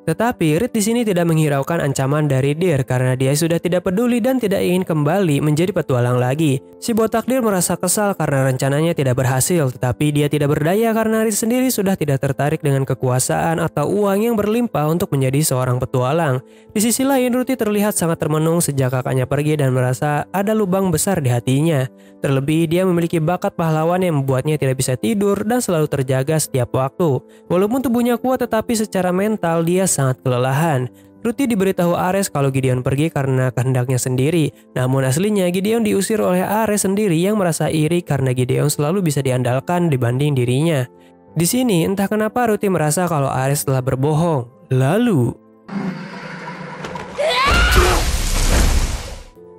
Tetapi Reed di sini tidak menghiraukan ancaman dari Dir karena dia sudah tidak peduli dan tidak ingin kembali menjadi petualang lagi. Si botak Dir merasa kesal karena rencananya tidak berhasil, tetapi dia tidak berdaya karena Reed sendiri sudah tidak tertarik dengan kekuasaan atau uang yang berlimpah untuk menjadi seorang petualang. Di sisi lain, Ruti terlihat sangat termenung sejak kakaknya pergi dan merasa ada lubang besar di hatinya. Terlebih, dia memiliki bakat pahlawan yang membuatnya tidak bisa tidur dan selalu terjaga setiap waktu. Walaupun tubuhnya kuat, tetapi secara mental dia sangat kelelahan. Ruti diberitahu Ares kalau Gideon pergi karena kehendaknya sendiri. Namun aslinya Gideon diusir oleh Ares sendiri yang merasa iri karena Gideon selalu bisa diandalkan dibanding dirinya. Di sini entah kenapa Ruti merasa kalau Ares telah berbohong.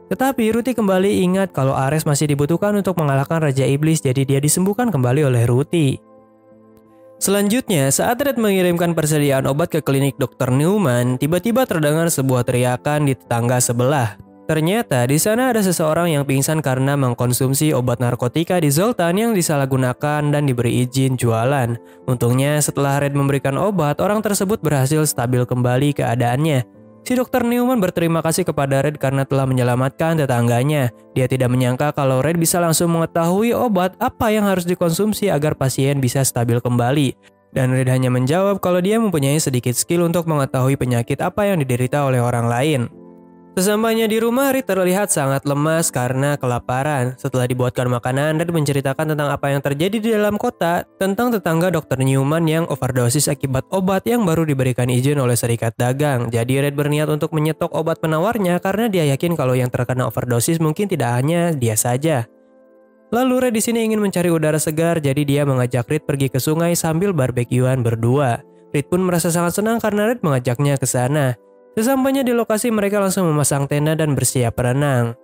Tetapi Ruti kembali ingat kalau Ares masih dibutuhkan untuk mengalahkan Raja Iblis, jadi dia disembuhkan kembali oleh Ruti. Selanjutnya, saat Reed mengirimkan persediaan obat ke klinik Dr. Newman, tiba-tiba terdengar sebuah teriakan di tetangga sebelah. Ternyata di sana ada seseorang yang pingsan karena mengkonsumsi obat narkotika di Zoltan yang disalahgunakan dan diberi izin jualan. Untungnya setelah Reed memberikan obat, orang tersebut berhasil stabil kembali keadaannya. Si Dr. Newman berterima kasih kepada Reed karena telah menyelamatkan tetangganya. Dia tidak menyangka kalau Reed bisa langsung mengetahui obat apa yang harus dikonsumsi agar pasien bisa stabil kembali. Dan Reed hanya menjawab kalau dia mempunyai sedikit skill untuk mengetahui penyakit apa yang diderita oleh orang lain. Sesampainya di rumah, Reed terlihat sangat lemas karena kelaparan. Setelah dibuatkan makanan, Reed menceritakan tentang apa yang terjadi di dalam kota, tentang tetangga Dr. Newman yang overdosis akibat obat yang baru diberikan izin oleh serikat dagang. Jadi Reed berniat untuk menyetok obat penawarnya karena dia yakin kalau yang terkena overdosis mungkin tidak hanya dia saja. Lalu Reed di sini ingin mencari udara segar, jadi dia mengajak Reed pergi ke sungai sambil barbekyuan berdua. Reed pun merasa sangat senang karena Reed mengajaknya ke sana. Sesampainya di lokasi, mereka langsung memasang tenda dan bersiap berenang.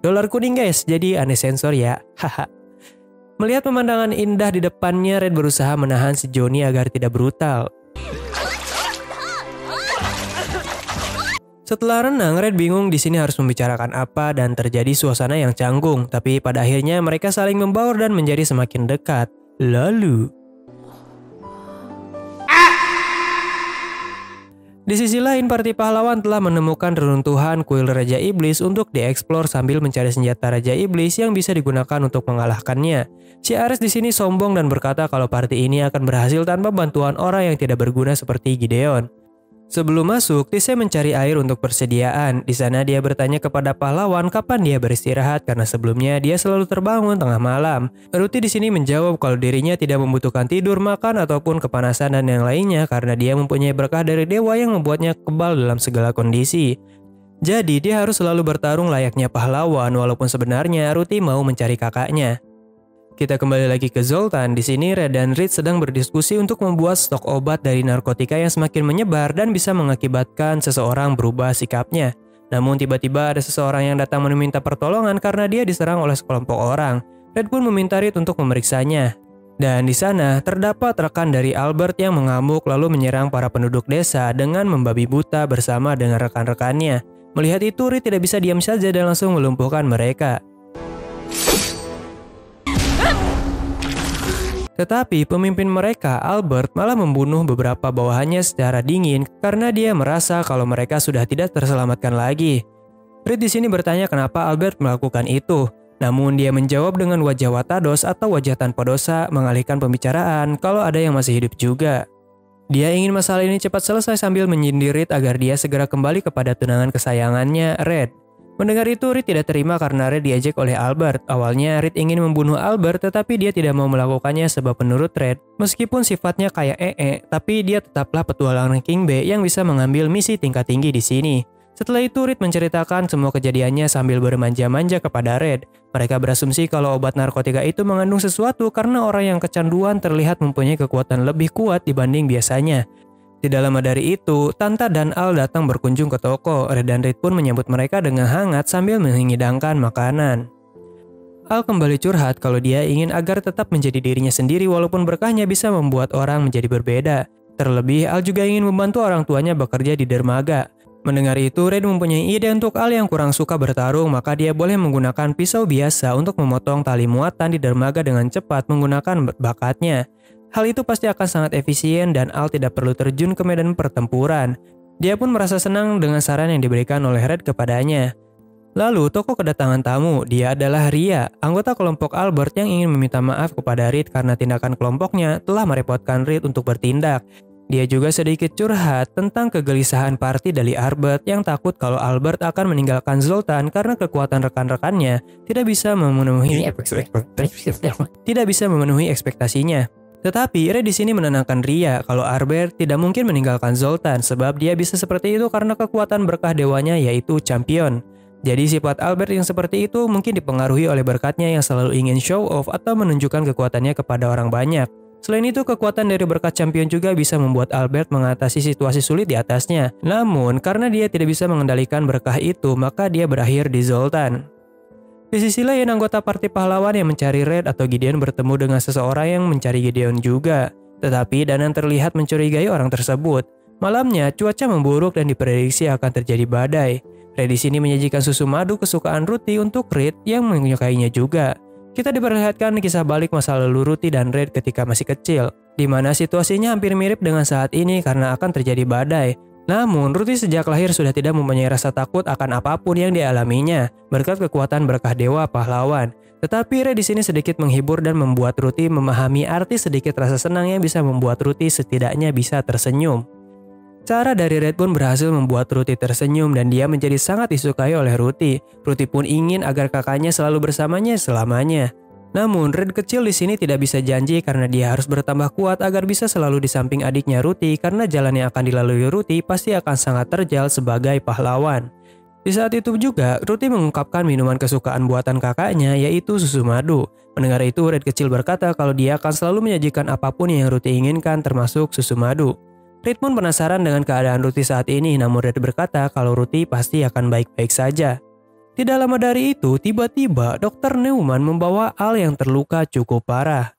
Dolar kuning guys, jadi aneh sensor ya. Haha. Melihat pemandangan indah di depannya, Reed berusaha menahan si Johnny agar tidak brutal. Setelah renang, Reed bingung di sini harus membicarakan apa dan terjadi suasana yang canggung. Tapi pada akhirnya mereka saling membaur dan menjadi semakin dekat. Lalu Di sisi lain, parti pahlawan telah menemukan reruntuhan kuil Raja Iblis untuk dieksplor sambil mencari senjata Raja Iblis yang bisa digunakan untuk mengalahkannya. Si Ares di sini sombong dan berkata kalau parti ini akan berhasil tanpa bantuan orang yang tidak berguna seperti Gideon. Sebelum masuk, Tise mencari air untuk persediaan. Di sana dia bertanya kepada pahlawan kapan dia beristirahat karena sebelumnya dia selalu terbangun tengah malam. Ruti di sini menjawab kalau dirinya tidak membutuhkan tidur, makan ataupun kepanasan dan yang lainnya karena dia mempunyai berkah dari dewa yang membuatnya kebal dalam segala kondisi. Jadi dia harus selalu bertarung layaknya pahlawan walaupun sebenarnya Ruti mau mencari kakaknya. Kita kembali lagi ke Zoltan. Di sini Red dan Reed sedang berdiskusi untuk membuat stok obat dari narkotika yang semakin menyebar dan bisa mengakibatkan seseorang berubah sikapnya. Namun tiba-tiba ada seseorang yang datang meminta pertolongan karena dia diserang oleh sekelompok orang. Red pun meminta Reed untuk memeriksanya. Dan di sana terdapat rekan dari Albert yang mengamuk lalu menyerang para penduduk desa dengan membabi buta bersama dengan rekan-rekannya. Melihat itu, Reed tidak bisa diam saja dan langsung melumpuhkan mereka. Tetapi pemimpin mereka, Albert, malah membunuh beberapa bawahannya secara dingin karena dia merasa kalau mereka sudah tidak terselamatkan lagi. Reed di sini bertanya kenapa Albert melakukan itu. Namun dia menjawab dengan wajah watados atau wajah tanpa dosa, mengalihkan pembicaraan kalau ada yang masih hidup juga. Dia ingin masalah ini cepat selesai sambil menyindir Reed agar dia segera kembali kepada tunangan kesayangannya, Red. Mendengar itu, Reed tidak terima karena Red diajak oleh Albert. Awalnya Reed ingin membunuh Albert tetapi dia tidak mau melakukannya sebab menurut Red, meskipun sifatnya kayak tapi dia tetaplah petualangan King B yang bisa mengambil misi tingkat tinggi di sini. Setelah itu, Reed menceritakan semua kejadiannya sambil bermanja-manja kepada Red. Mereka berasumsi kalau obat narkotika itu mengandung sesuatu karena orang yang kecanduan terlihat mempunyai kekuatan lebih kuat dibanding biasanya. Tidak lama dari itu, Tanta dan Al datang berkunjung ke toko. Red dan Reed pun menyambut mereka dengan hangat sambil menghidangkan makanan. Al kembali curhat kalau dia ingin agar tetap menjadi dirinya sendiri walaupun berkahnya bisa membuat orang menjadi berbeda. Terlebih, Al juga ingin membantu orang tuanya bekerja di dermaga. Mendengar itu, Red mempunyai ide untuk Al yang kurang suka bertarung, maka dia boleh menggunakan pisau biasa untuk memotong tali muatan di dermaga dengan cepat menggunakan bakatnya. Hal itu pasti akan sangat efisien dan Al tidak perlu terjun ke medan pertempuran. Dia pun merasa senang dengan saran yang diberikan oleh Red kepadanya. Lalu toko kedatangan tamu, dia adalah Ria, anggota kelompok Albert yang ingin meminta maaf kepada Reed karena tindakan kelompoknya telah merepotkan Reed untuk bertindak. Dia juga sedikit curhat tentang kegelisahan parti dari Albert yang takut kalau Albert akan meninggalkan Zoltan karena kekuatan rekan-rekannya tidak bisa memenuhi ekspektasinya. Tetapi Red di sini menenangkan Ria kalau Albert tidak mungkin meninggalkan Zoltan sebab dia bisa seperti itu karena kekuatan berkah dewanya yaitu champion. Jadi sifat Albert yang seperti itu mungkin dipengaruhi oleh berkatnya yang selalu ingin show off atau menunjukkan kekuatannya kepada orang banyak. Selain itu, kekuatan dari berkat champion juga bisa membuat Albert mengatasi situasi sulit di atasnya. Namun, karena dia tidak bisa mengendalikan berkah itu, maka dia berakhir di Zoltan. Di sisi lain, anggota parti pahlawan yang mencari Red atau Gideon bertemu dengan seseorang yang mencari Gideon juga. Tetapi Danan terlihat mencurigai orang tersebut. Malamnya, cuaca memburuk dan diprediksi akan terjadi badai. Red di sini menyajikan susu madu kesukaan Ruti untuk Reed yang menyukainya juga. Kita diperlihatkan kisah balik masa lalu Ruti dan Red ketika masih kecil, di mana situasinya hampir mirip dengan saat ini karena akan terjadi badai. Namun, Ruti sejak lahir sudah tidak mempunyai rasa takut akan apapun yang dialaminya, berkat kekuatan berkah dewa pahlawan. Tetapi Red di sini sedikit menghibur dan membuat Ruti memahami arti sedikit rasa senang yang bisa membuat Ruti setidaknya bisa tersenyum. Cara dari Red pun berhasil membuat Ruti tersenyum dan dia menjadi sangat disukai oleh Ruti. Ruti pun ingin agar kakaknya selalu bersamanya selamanya. Namun, Red kecil di sini tidak bisa janji karena dia harus bertambah kuat agar bisa selalu di samping adiknya Ruti karena jalan yang akan dilalui Ruti pasti akan sangat terjal sebagai pahlawan. Di saat itu juga, Ruti mengungkapkan minuman kesukaan buatan kakaknya yaitu susu madu. Mendengar itu, Red kecil berkata kalau dia akan selalu menyajikan apapun yang Ruti inginkan termasuk susu madu. Red pun penasaran dengan keadaan Ruti saat ini, namun Red berkata kalau Ruti pasti akan baik-baik saja. Tidak lama dari itu, tiba-tiba Dr. Neumann membawa Al yang terluka cukup parah.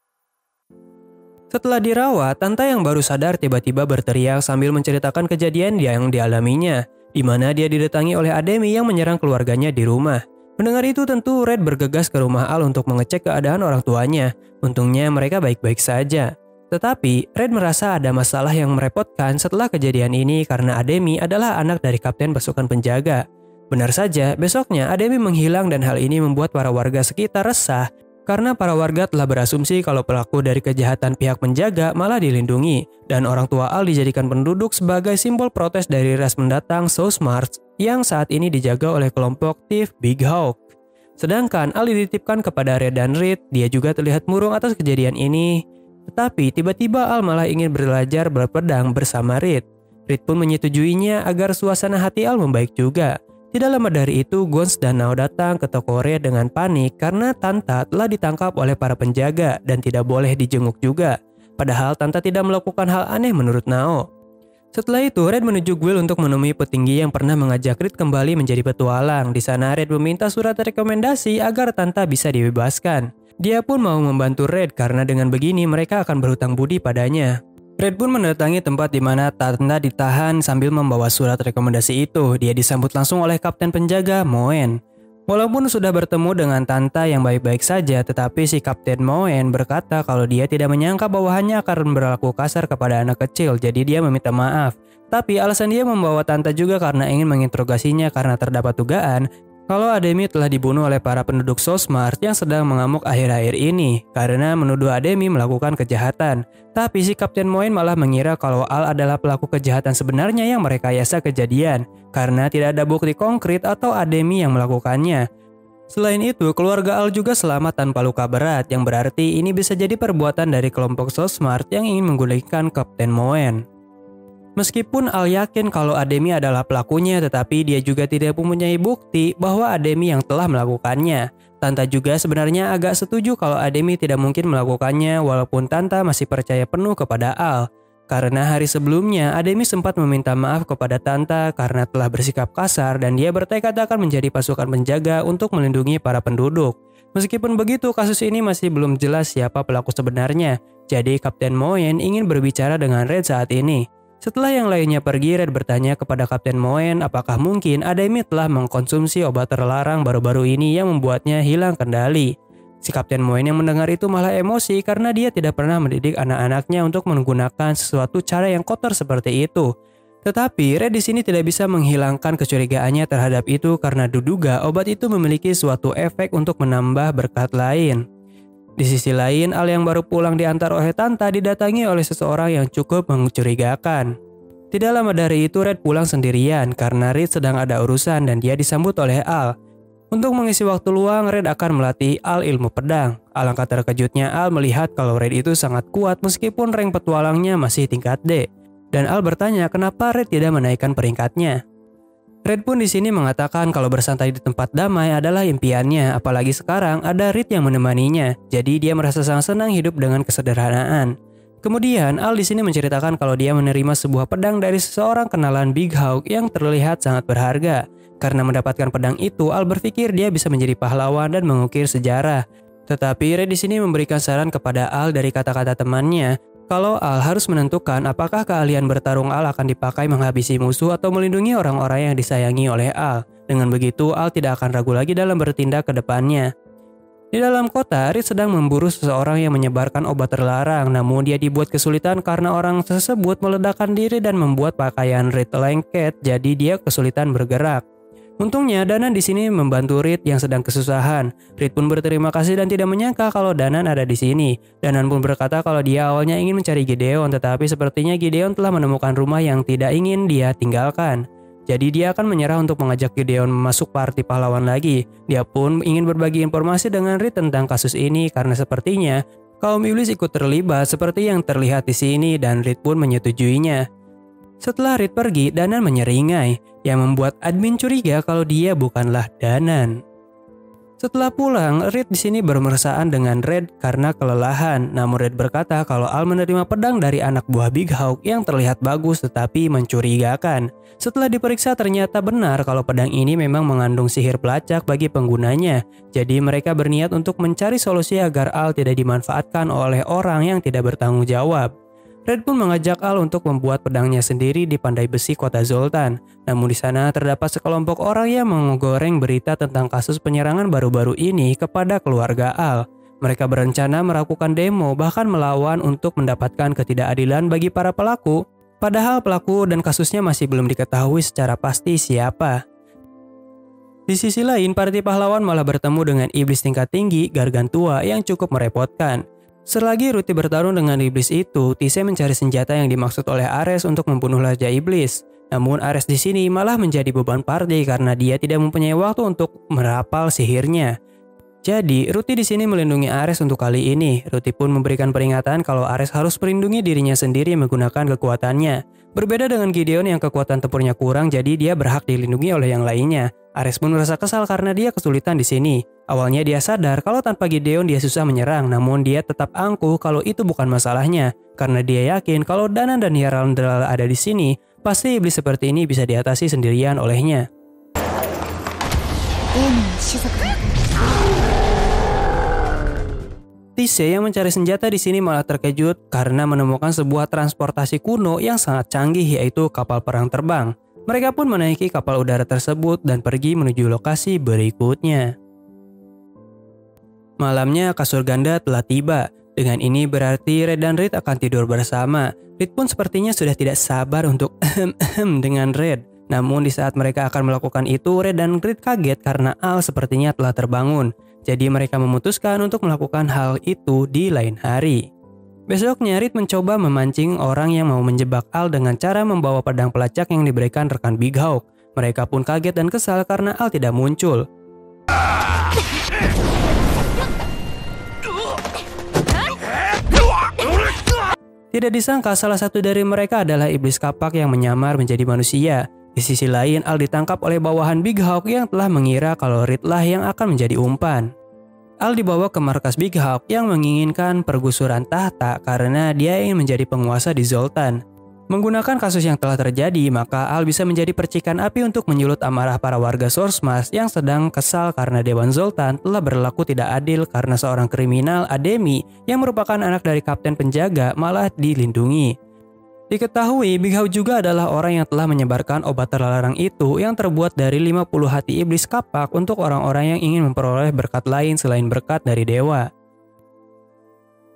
Setelah dirawat, Tanta yang baru sadar tiba-tiba berteriak sambil menceritakan kejadian yang dialaminya, di mana dia didatangi oleh Ademi yang menyerang keluarganya di rumah. Mendengar itu tentu Red bergegas ke rumah Al untuk mengecek keadaan orang tuanya. Untungnya mereka baik-baik saja. Tetapi, Red merasa ada masalah yang merepotkan setelah kejadian ini karena Ademi adalah anak dari kapten pasukan penjaga. Benar saja, besoknya Ademi menghilang dan hal ini membuat para warga sekitar resah karena para warga telah berasumsi kalau pelaku dari kejahatan pihak penjaga malah dilindungi dan orang tua Al dijadikan penduduk sebagai simbol protes dari ras mendatang Southmarch yang saat ini dijaga oleh kelompok Thief Big Hawk. Sedangkan Al dititipkan kepada Red dan Reed, dia juga terlihat murung atas kejadian ini. Tetapi tiba-tiba Al malah ingin belajar berpedang bersama Reed. Reed pun menyetujuinya agar suasana hati Al membaik juga. Tidak lama dari itu, Gons dan Nao datang ke toko Red dengan panik karena Tanta telah ditangkap oleh para penjaga dan tidak boleh dijenguk juga. Padahal Tanta tidak melakukan hal aneh menurut Nao. Setelah itu, Red menuju Guild untuk menemui petinggi yang pernah mengajak Reed kembali menjadi petualang. Di sana, Red meminta surat rekomendasi agar Tanta bisa dibebaskan. Dia pun mau membantu Red karena dengan begini mereka akan berhutang budi padanya. Red pun mendatangi tempat di mana Tanta ditahan sambil membawa surat rekomendasi itu. Dia disambut langsung oleh kapten penjaga, Moen. Walaupun sudah bertemu dengan Tanta yang baik-baik saja, tetapi si Kapten Moen berkata kalau dia tidak menyangka bawahannya akan berlaku kasar kepada anak kecil, jadi dia meminta maaf. Tapi alasan dia membawa Tanta juga karena ingin menginterogasinya karena terdapat dugaan kalau Ademi telah dibunuh oleh para penduduk Southmarch yang sedang mengamuk akhir-akhir ini karena menuduh Ademi melakukan kejahatan. Tapi si Kapten Moen malah mengira kalau Al adalah pelaku kejahatan sebenarnya yang merekayasa kejadian karena tidak ada bukti konkret atau Ademi yang melakukannya. Selain itu, keluarga Al juga selamat tanpa luka berat yang berarti ini bisa jadi perbuatan dari kelompok Southmarch yang ingin menggulingkan Kapten Moen. Meskipun Al yakin kalau Ademi adalah pelakunya, tetapi dia juga tidak mempunyai bukti bahwa Ademi yang telah melakukannya. Tanta juga sebenarnya agak setuju kalau Ademi tidak mungkin melakukannya walaupun Tanta masih percaya penuh kepada Al. Karena hari sebelumnya Ademi sempat meminta maaf kepada Tanta karena telah bersikap kasar dan dia bertekad akan menjadi pasukan penjaga untuk melindungi para penduduk. Meskipun begitu, kasus ini masih belum jelas siapa pelaku sebenarnya. Jadi Kapten Moen ingin berbicara dengan Red saat ini. Setelah yang lainnya pergi, Red bertanya kepada Kapten Moen apakah mungkin Ademi telah mengkonsumsi obat terlarang baru-baru ini yang membuatnya hilang kendali. Si Kapten Moen yang mendengar itu malah emosi karena dia tidak pernah mendidik anak-anaknya untuk menggunakan sesuatu cara yang kotor seperti itu. Tetapi Red di sini tidak bisa menghilangkan kecurigaannya terhadap itu karena diduga obat itu memiliki suatu efek untuk menambah berkat lain. Di sisi lain, Al yang baru pulang diantar oleh Tanta didatangi oleh seseorang yang cukup mencurigakan. Tidak lama dari itu, Red pulang sendirian karena Reed sedang ada urusan dan dia disambut oleh Al. Untuk mengisi waktu luang, Red akan melatih Al ilmu pedang. Alangkah terkejutnya Al melihat kalau Red itu sangat kuat meskipun rank petualangnya masih tingkat D. Dan Al bertanya kenapa Red tidak menaikkan peringkatnya. Red pun di sini mengatakan kalau bersantai di tempat damai adalah impiannya, apalagi sekarang ada Reed yang menemaninya. Jadi dia merasa sangat senang hidup dengan kesederhanaan. Kemudian Al di sini menceritakan kalau dia menerima sebuah pedang dari seseorang kenalan Big Hawk yang terlihat sangat berharga. Karena mendapatkan pedang itu, Al berpikir dia bisa menjadi pahlawan dan mengukir sejarah. Tetapi Red di sini memberikan saran kepada Al dari kata-kata temannya kalau Al harus menentukan apakah keahlian bertarung Al akan dipakai menghabisi musuh atau melindungi orang-orang yang disayangi oleh Al. Dengan begitu, Al tidak akan ragu lagi dalam bertindak ke depannya. Di dalam kota, Reed sedang memburu seseorang yang menyebarkan obat terlarang, namun dia dibuat kesulitan karena orang tersebut meledakkan diri dan membuat pakaian Reed lengket, jadi dia kesulitan bergerak. Untungnya Danan di sini membantu Reed yang sedang kesusahan. Reed pun berterima kasih dan tidak menyangka kalau Danan ada di sini. Danan pun berkata kalau dia awalnya ingin mencari Gideon, tetapi sepertinya Gideon telah menemukan rumah yang tidak ingin dia tinggalkan. Jadi dia akan menyerah untuk mengajak Gideon masuk parti pahlawan lagi. Dia pun ingin berbagi informasi dengan Reed tentang kasus ini karena sepertinya kaum iblis ikut terlibat seperti yang terlihat di sini dan Reed pun menyetujuinya. Setelah Reed pergi, Danan menyeringai, yang membuat admin curiga kalau dia bukanlah Danan. Setelah pulang, Reed di sini bermesraan dengan Red karena kelelahan. Namun Red berkata kalau Al menerima pedang dari anak buah Big Hawk yang terlihat bagus tetapi mencurigakan. Setelah diperiksa ternyata benar kalau pedang ini memang mengandung sihir pelacak bagi penggunanya. Jadi mereka berniat untuk mencari solusi agar Al tidak dimanfaatkan oleh orang yang tidak bertanggung jawab. Red pun mengajak Al untuk membuat pedangnya sendiri di pandai besi kota Zoltan. Namun di sana terdapat sekelompok orang yang menggoreng berita tentang kasus penyerangan baru-baru ini kepada keluarga Al. Mereka berencana melakukan demo bahkan melawan untuk mendapatkan ketidakadilan bagi para pelaku. Padahal pelaku dan kasusnya masih belum diketahui secara pasti siapa. Di sisi lain, parti pahlawan malah bertemu dengan iblis tingkat tinggi Gargantua yang cukup merepotkan. Selagi Ruti bertarung dengan iblis itu, Tise mencari senjata yang dimaksud oleh Ares untuk membunuh Raja Iblis. Namun Ares di sini malah menjadi beban party karena dia tidak mempunyai waktu untuk merapal sihirnya. Jadi, Ruti di sini melindungi Ares untuk kali ini. Ruti pun memberikan peringatan kalau Ares harus melindungi dirinya sendiri menggunakan kekuatannya. Berbeda dengan Gideon yang kekuatan tempurnya kurang, jadi dia berhak dilindungi oleh yang lainnya. Ares pun merasa kesal karena dia kesulitan di sini. Awalnya dia sadar kalau tanpa Gideon dia susah menyerang, namun dia tetap angkuh kalau itu bukan masalahnya. Karena dia yakin kalau Danan dan Hyrule ada di sini, pasti iblis seperti ini bisa diatasi sendirian olehnya. Tise yang mencari senjata di sini malah terkejut karena menemukan sebuah transportasi kuno yang sangat canggih, yaitu kapal perang terbang. Mereka pun menaiki kapal udara tersebut dan pergi menuju lokasi berikutnya. Malamnya kasur ganda telah tiba. Dengan ini berarti Red dan Reed akan tidur bersama. Reed pun sepertinya sudah tidak sabar untuk dengan Red. Namun di saat mereka akan melakukan itu, Red dan Reed kaget karena Al sepertinya telah terbangun. Jadi mereka memutuskan untuk melakukan hal itu di lain hari. Besoknya Reed mencoba memancing orang yang mau menjebak Al dengan cara membawa pedang pelacak yang diberikan rekan Big Hawk. Mereka pun kaget dan kesal karena Al tidak muncul. Tidak disangka salah satu dari mereka adalah iblis kapak yang menyamar menjadi manusia. Di sisi lain, Al ditangkap oleh bawahan Big Hawk yang telah mengira kalau Reed lah yang akan menjadi umpan. Al dibawa ke markas Big Hawk yang menginginkan pergusuran tahta karena dia ingin menjadi penguasa di Zoltan. Menggunakan kasus yang telah terjadi, maka Al bisa menjadi percikan api untuk menyulut amarah para warga Source yang sedang kesal karena Dewan Zoltan telah berlaku tidak adil karena seorang kriminal, Ademi, yang merupakan anak dari kapten penjaga malah dilindungi. Diketahui Big Hawk juga adalah orang yang telah menyebarkan obat terlarang itu yang terbuat dari 50 hati iblis kapak untuk orang-orang yang ingin memperoleh berkat lain selain berkat dari dewa.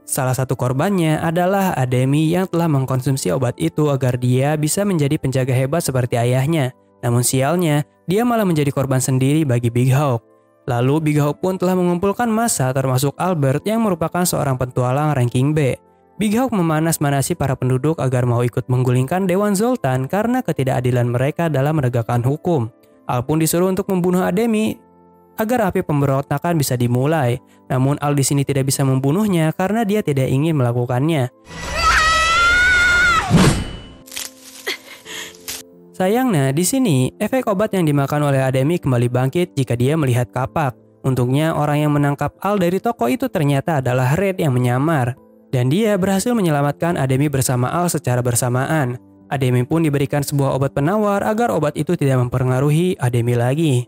Salah satu korbannya adalah Ademi yang telah mengkonsumsi obat itu agar dia bisa menjadi penjaga hebat seperti ayahnya. Namun sialnya, dia malah menjadi korban sendiri bagi Big Hawk. Lalu Big Hawk pun telah mengumpulkan massa termasuk Albert yang merupakan seorang petualang ranking B. Big Hawk memanas-manasi para penduduk agar mau ikut menggulingkan Dewan Zoltan karena ketidakadilan mereka dalam menegakkan hukum. Al pun disuruh untuk membunuh Ademi agar api pemberontakan bisa dimulai. Namun Al di sini tidak bisa membunuhnya karena dia tidak ingin melakukannya. Sayangnya di sini efek obat yang dimakan oleh Ademi kembali bangkit jika dia melihat kapak. Untungnya orang yang menangkap Al dari toko itu ternyata adalah Red yang menyamar. Dan dia berhasil menyelamatkan Ademi bersama Al secara bersamaan. Ademi pun diberikan sebuah obat penawar agar obat itu tidak mempengaruhi Ademi lagi.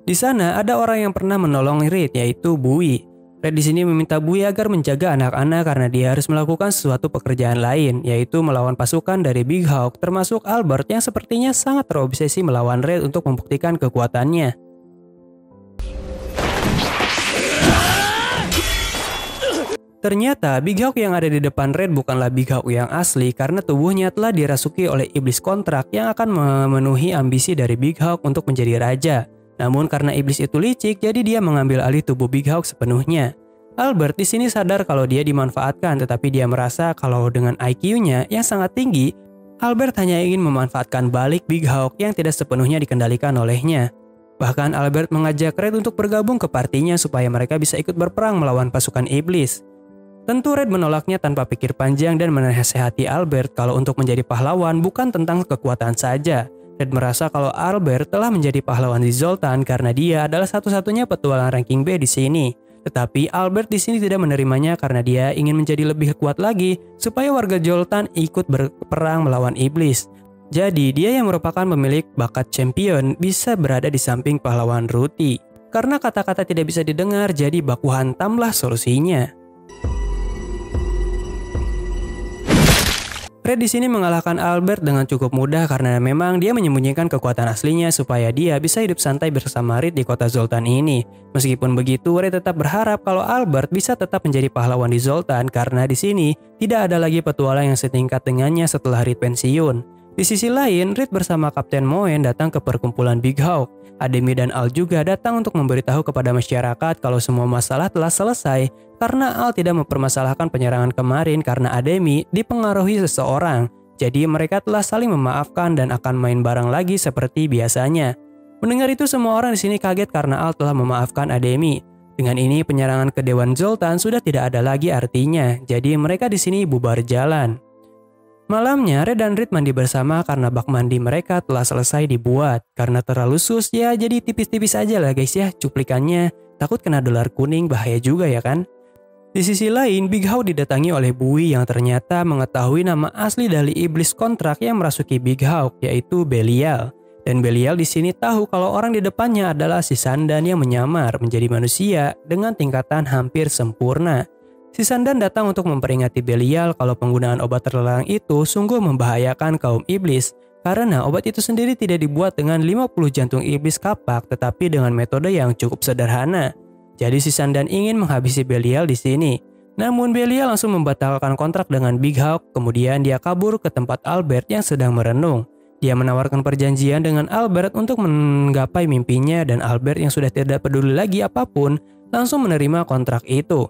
Di sana ada orang yang pernah menolong Reed, yaitu Bui. Red di sini meminta Bui agar menjaga anak-anak karena dia harus melakukan sesuatu pekerjaan lain, yaitu melawan pasukan dari Big Hawk termasuk Albert yang sepertinya sangat terobsesi melawan Red untuk membuktikan kekuatannya. Ternyata Big Hawk yang ada di depan Red bukanlah Big Hawk yang asli karena tubuhnya telah dirasuki oleh iblis kontrak yang akan memenuhi ambisi dari Big Hawk untuk menjadi raja. Namun karena iblis itu licik, jadi dia mengambil alih tubuh Big Hawk sepenuhnya. Albert di sini sadar kalau dia dimanfaatkan, tetapi dia merasa kalau dengan IQ-nya yang sangat tinggi, Albert hanya ingin memanfaatkan balik Big Hawk yang tidak sepenuhnya dikendalikan olehnya. Bahkan Albert mengajak Red untuk bergabung ke partinya supaya mereka bisa ikut berperang melawan pasukan iblis. Tentu Red menolaknya tanpa pikir panjang dan menasehati Albert kalau untuk menjadi pahlawan bukan tentang kekuatan saja. Red merasa kalau Albert telah menjadi pahlawan di Zoltan karena dia adalah satu-satunya petualang ranking B di sini. Tetapi Albert di sini tidak menerimanya karena dia ingin menjadi lebih kuat lagi supaya warga Zoltan ikut berperang melawan iblis. Jadi dia yang merupakan pemilik bakat champion bisa berada di samping pahlawan Ruti. Karena kata-kata tidak bisa didengar, jadi baku hantamlah solusinya. Red di sini mengalahkan Albert dengan cukup mudah karena memang dia menyembunyikan kekuatan aslinya supaya dia bisa hidup santai bersama Reed di kota Zoltan ini. Meskipun begitu, Red tetap berharap kalau Albert bisa tetap menjadi pahlawan di Zoltan karena di sini tidak ada lagi petualang yang setingkat dengannya setelah Reed pensiun. Di sisi lain, Reed bersama Kapten Moen datang ke perkumpulan Big Hawk. Ademi dan Al juga datang untuk memberitahu kepada masyarakat kalau semua masalah telah selesai karena Al tidak mempermasalahkan penyerangan kemarin karena Ademi dipengaruhi seseorang. Jadi mereka telah saling memaafkan dan akan main bareng lagi seperti biasanya. Mendengar itu semua orang di sini kaget karena Al telah memaafkan Ademi. Dengan ini penyerangan ke Dewan Zoltan sudah tidak ada lagi artinya. Jadi mereka di sini bubar jalan. Malamnya, Red dan Reed mandi bersama karena bak mandi mereka telah selesai dibuat. Karena terlalu sus, ya jadi tipis-tipis aja lah guys ya cuplikannya. Takut kena dolar kuning, bahaya juga ya kan? Di sisi lain, Big Hawk didatangi oleh Bui yang ternyata mengetahui nama asli dari iblis kontrak yang merasuki Big Hawk, yaitu Belial. Dan Belial di sini tahu kalau orang di depannya adalah si Sandan yang menyamar menjadi manusia dengan tingkatan hampir sempurna. Si Sandan datang untuk memperingati Belial kalau penggunaan obat terlarang itu sungguh membahayakan kaum iblis karena obat itu sendiri tidak dibuat dengan 50 jantung iblis kapak tetapi dengan metode yang cukup sederhana. Jadi si Sandan ingin menghabisi Belial di sini. Namun Belial langsung membatalkan kontrak dengan Big Hawk, kemudian dia kabur ke tempat Albert yang sedang merenung. Dia menawarkan perjanjian dengan Albert untuk menggapai mimpinya dan Albert yang sudah tidak peduli lagi apapun langsung menerima kontrak itu.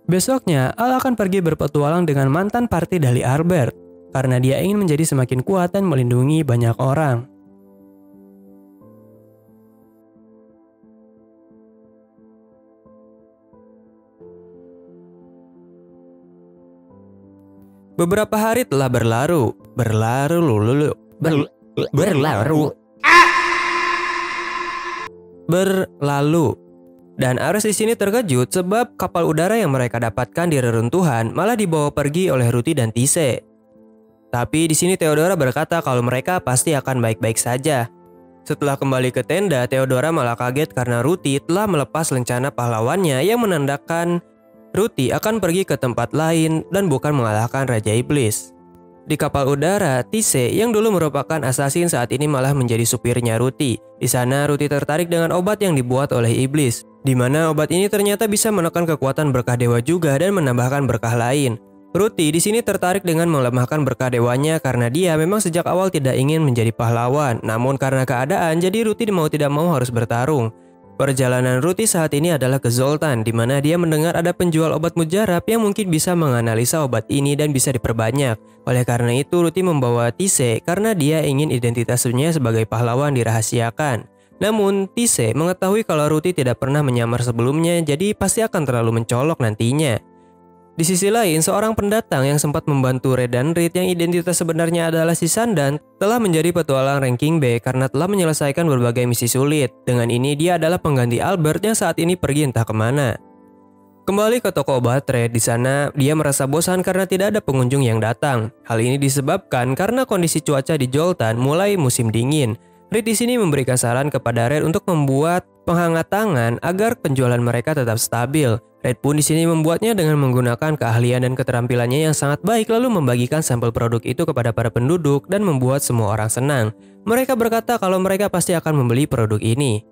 Besoknya, Al akan pergi berpetualang dengan mantan parti dari Albert, karena dia ingin menjadi semakin kuat dan melindungi banyak orang. Beberapa hari telah berlalu. Dan Ares di sini terkejut sebab kapal udara yang mereka dapatkan di reruntuhan malah dibawa pergi oleh Ruti dan Tise. Tapi di sini Theodora berkata kalau mereka pasti akan baik-baik saja. Setelah kembali ke tenda, Theodora malah kaget karena Ruti telah melepas lencana pahlawannya yang menandakan Ruti akan pergi ke tempat lain dan bukan mengalahkan Raja Iblis. Di kapal udara, Tise yang dulu merupakan assassin saat ini malah menjadi supirnya Ruti. Di sana Ruti tertarik dengan obat yang dibuat oleh iblis, di mana obat ini ternyata bisa menekan kekuatan berkah dewa juga dan menambahkan berkah lain. Ruti di sini tertarik dengan melemahkan berkah dewanya karena dia memang sejak awal tidak ingin menjadi pahlawan, namun karena keadaan jadi Ruti mau tidak mau harus bertarung. Perjalanan Ruti saat ini adalah ke Zoltan, di mana dia mendengar ada penjual obat mujarab yang mungkin bisa menganalisa obat ini dan bisa diperbanyak. Oleh karena itu, Ruti membawa Tise karena dia ingin identitasnya sebagai pahlawan dirahasiakan. Namun, Tise mengetahui kalau Ruti tidak pernah menyamar sebelumnya, jadi pasti akan terlalu mencolok nantinya. Di sisi lain, seorang pendatang yang sempat membantu Red dan Reed yang identitas sebenarnya adalah si Sandan telah menjadi petualang ranking B karena telah menyelesaikan berbagai misi sulit. Dengan ini dia adalah pengganti Albert yang saat ini pergi entah kemana. Kembali ke toko obat Red, di sana dia merasa bosan karena tidak ada pengunjung yang datang. Hal ini disebabkan karena kondisi cuaca di Zoltan mulai musim dingin. Reed di sini memberikan saran kepada Red untuk membuat penghangat tangan agar penjualan mereka tetap stabil. Red pun di sini membuatnya dengan menggunakan keahlian dan keterampilannya yang sangat baik lalu membagikan sampel produk itu kepada para penduduk dan membuat semua orang senang. Mereka berkata kalau mereka pasti akan membeli produk ini.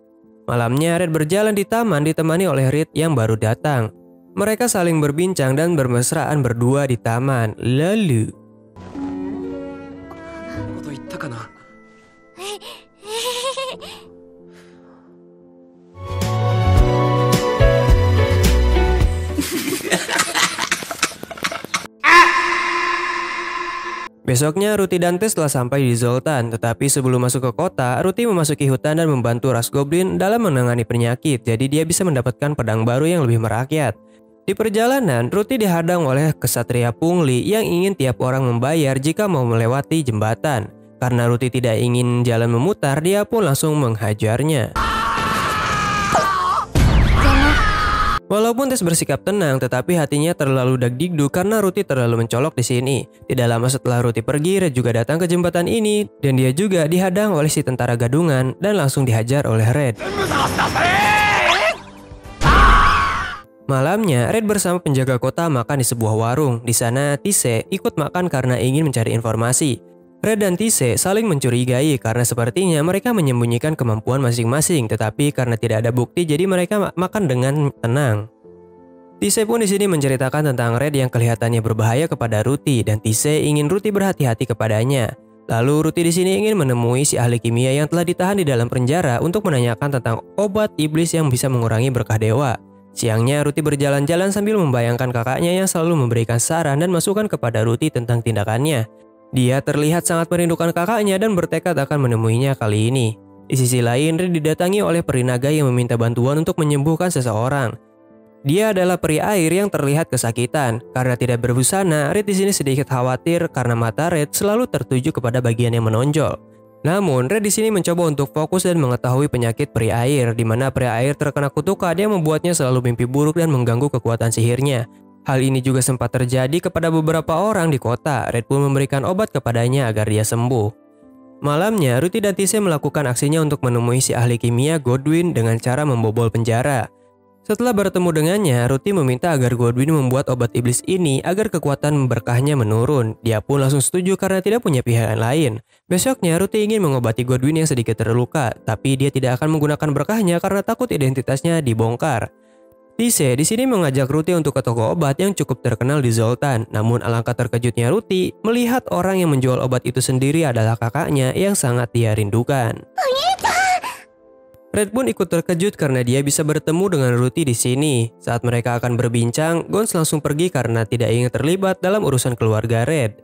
Malamnya Red berjalan di taman ditemani oleh Reed yang baru datang. Mereka saling berbincang dan bermesraan berdua di taman. Lalu besoknya Ruti dan Tess telah sampai di Zoltan, tetapi sebelum masuk ke kota, Ruti memasuki hutan dan membantu ras goblin dalam menangani penyakit, jadi dia bisa mendapatkan pedang baru yang lebih merakyat. Di perjalanan, Ruti dihadang oleh kesatria pungli yang ingin tiap orang membayar jika mau melewati jembatan. Karena Ruti tidak ingin jalan memutar, dia pun langsung menghajarnya. Walaupun Tess bersikap tenang, tetapi hatinya terlalu dagdikduk karena Ruti terlalu mencolok di sini. Tidak lama setelah Ruti pergi, Red juga datang ke jembatan ini dan dia juga dihadang oleh si tentara gadungan dan langsung dihajar oleh Red. Malamnya, Red bersama penjaga kota makan di sebuah warung. Di sana, Tise ikut makan karena ingin mencari informasi. Red dan Tise saling mencurigai karena sepertinya mereka menyembunyikan kemampuan masing-masing, tetapi karena tidak ada bukti jadi mereka makan dengan tenang. Tise pun di sini menceritakan tentang Red yang kelihatannya berbahaya kepada Ruti dan Tise ingin Ruti berhati-hati kepadanya. Lalu Ruti di sini ingin menemui si ahli kimia yang telah ditahan di dalam penjara untuk menanyakan tentang obat iblis yang bisa mengurangi berkah dewa. Siangnya Ruti berjalan-jalan sambil membayangkan kakaknya yang selalu memberikan saran dan masukan kepada Ruti tentang tindakannya. Dia terlihat sangat merindukan kakaknya dan bertekad akan menemuinya kali ini. Di sisi lain, Red didatangi oleh peri naga yang meminta bantuan untuk menyembuhkan seseorang. Dia adalah peri air yang terlihat kesakitan. Karena tidak berbusana, Red di sini sedikit khawatir karena mata Red selalu tertuju kepada bagian yang menonjol. Namun, Red di sini mencoba untuk fokus dan mengetahui penyakit peri air, di mana peri air terkena kutukan yang membuatnya selalu mimpi buruk dan mengganggu kekuatan sihirnya. Hal ini juga sempat terjadi kepada beberapa orang di kota. Red pun memberikan obat kepadanya agar dia sembuh. Malamnya, Ruti dan Tise melakukan aksinya untuk menemui si ahli kimia Godwin dengan cara membobol penjara. Setelah bertemu dengannya, Ruti meminta agar Godwin membuat obat iblis ini agar kekuatan berkahnya menurun. Dia pun langsung setuju karena tidak punya pilihan lain. Besoknya, Ruti ingin mengobati Godwin yang sedikit terluka, tapi dia tidak akan menggunakan berkahnya karena takut identitasnya dibongkar. Tise di sini mengajak Ruti untuk ke toko obat yang cukup terkenal di Zoltan. Namun alangkah terkejutnya Ruti melihat orang yang menjual obat itu sendiri adalah kakaknya yang sangat dia rindukan. Red pun ikut terkejut karena dia bisa bertemu dengan Ruti di sini. Saat mereka akan berbincang, Gons langsung pergi karena tidak ingin terlibat dalam urusan keluarga Red.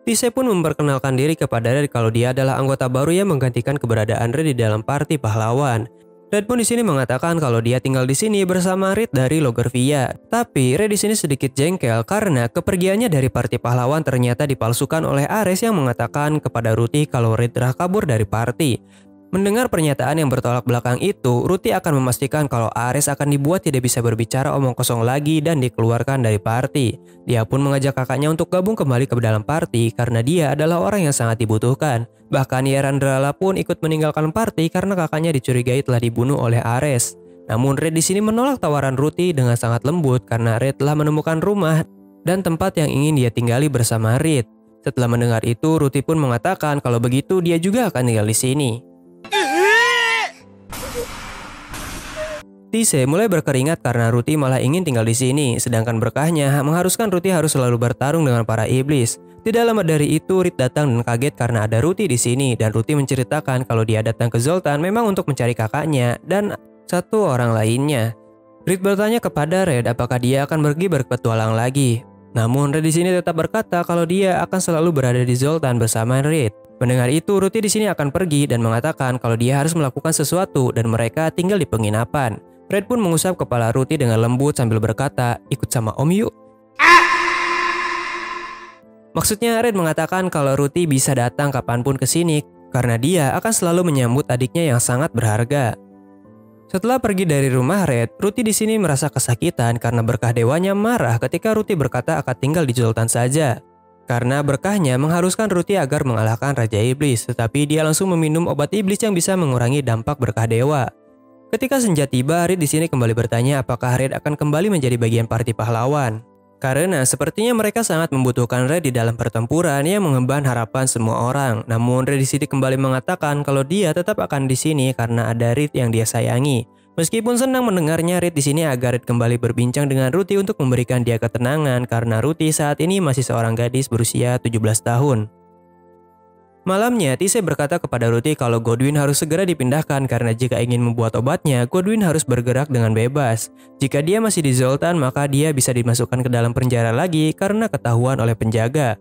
Tise pun memperkenalkan diri kepada Red kalau dia adalah anggota baru yang menggantikan keberadaan Red di dalam parti pahlawan. Red pun di sini mengatakan kalau dia tinggal di sini bersama Red dari Logervia. Tapi Red di sini sedikit jengkel karena kepergiannya dari parti pahlawan ternyata dipalsukan oleh Ares yang mengatakan kepada Ruti kalau Red telah kabur dari parti. Mendengar pernyataan yang bertolak belakang itu, Ruti akan memastikan kalau Ares akan dibuat tidak bisa berbicara omong kosong lagi dan dikeluarkan dari parti. Dia pun mengajak kakaknya untuk gabung kembali ke dalam parti karena dia adalah orang yang sangat dibutuhkan. Bahkan Yarandrala pun ikut meninggalkan parti karena kakaknya dicurigai telah dibunuh oleh Ares. Namun Red di sini menolak tawaran Ruti dengan sangat lembut karena Red telah menemukan rumah dan tempat yang ingin dia tinggali bersama Red. Setelah mendengar itu, Ruti pun mengatakan kalau begitu dia juga akan tinggal di sini. Tise mulai berkeringat karena Ruti malah ingin tinggal di sini, sedangkan berkahnya mengharuskan Ruti harus selalu bertarung dengan para iblis. Tidak lama dari itu, Rit datang dan kaget karena ada Ruti di sini, dan Ruti menceritakan kalau dia datang ke Zoltan memang untuk mencari kakaknya dan satu orang lainnya. Rit bertanya kepada Red apakah dia akan pergi berpetualang lagi. Namun Red di sini tetap berkata kalau dia akan selalu berada di Zoltan bersama Red. Mendengar itu, Ruti di sini akan pergi dan mengatakan kalau dia harus melakukan sesuatu dan mereka tinggal di penginapan. Red pun mengusap kepala Ruti dengan lembut sambil berkata, ikut sama Om yuk. Maksudnya Red mengatakan kalau Ruti bisa datang kapanpun ke sini karena dia akan selalu menyambut adiknya yang sangat berharga. Setelah pergi dari rumah Red, Ruti di sini merasa kesakitan karena berkah dewanya marah ketika Ruti berkata akan tinggal di Zoltan saja. Karena berkahnya mengharuskan Ruti agar mengalahkan Raja Iblis, tetapi dia langsung meminum obat iblis yang bisa mengurangi dampak berkah dewa. Ketika senja tiba, Red di sini kembali bertanya apakah Red akan kembali menjadi bagian parti pahlawan. Karena sepertinya mereka sangat membutuhkan Red di dalam pertempuran yang mengemban harapan semua orang. Namun Red di sini kembali mengatakan kalau dia tetap akan di sini karena ada Red yang dia sayangi. Meskipun senang mendengarnya, Red di sini agar Red kembali berbincang dengan Ruti untuk memberikan dia ketenangan karena Ruti saat ini masih seorang gadis berusia 17 tahun. Malamnya, Tise berkata kepada Ruti kalau Godwin harus segera dipindahkan karena jika ingin membuat obatnya, Godwin harus bergerak dengan bebas. Jika dia masih di Zoltan, maka dia bisa dimasukkan ke dalam penjara lagi karena ketahuan oleh penjaga.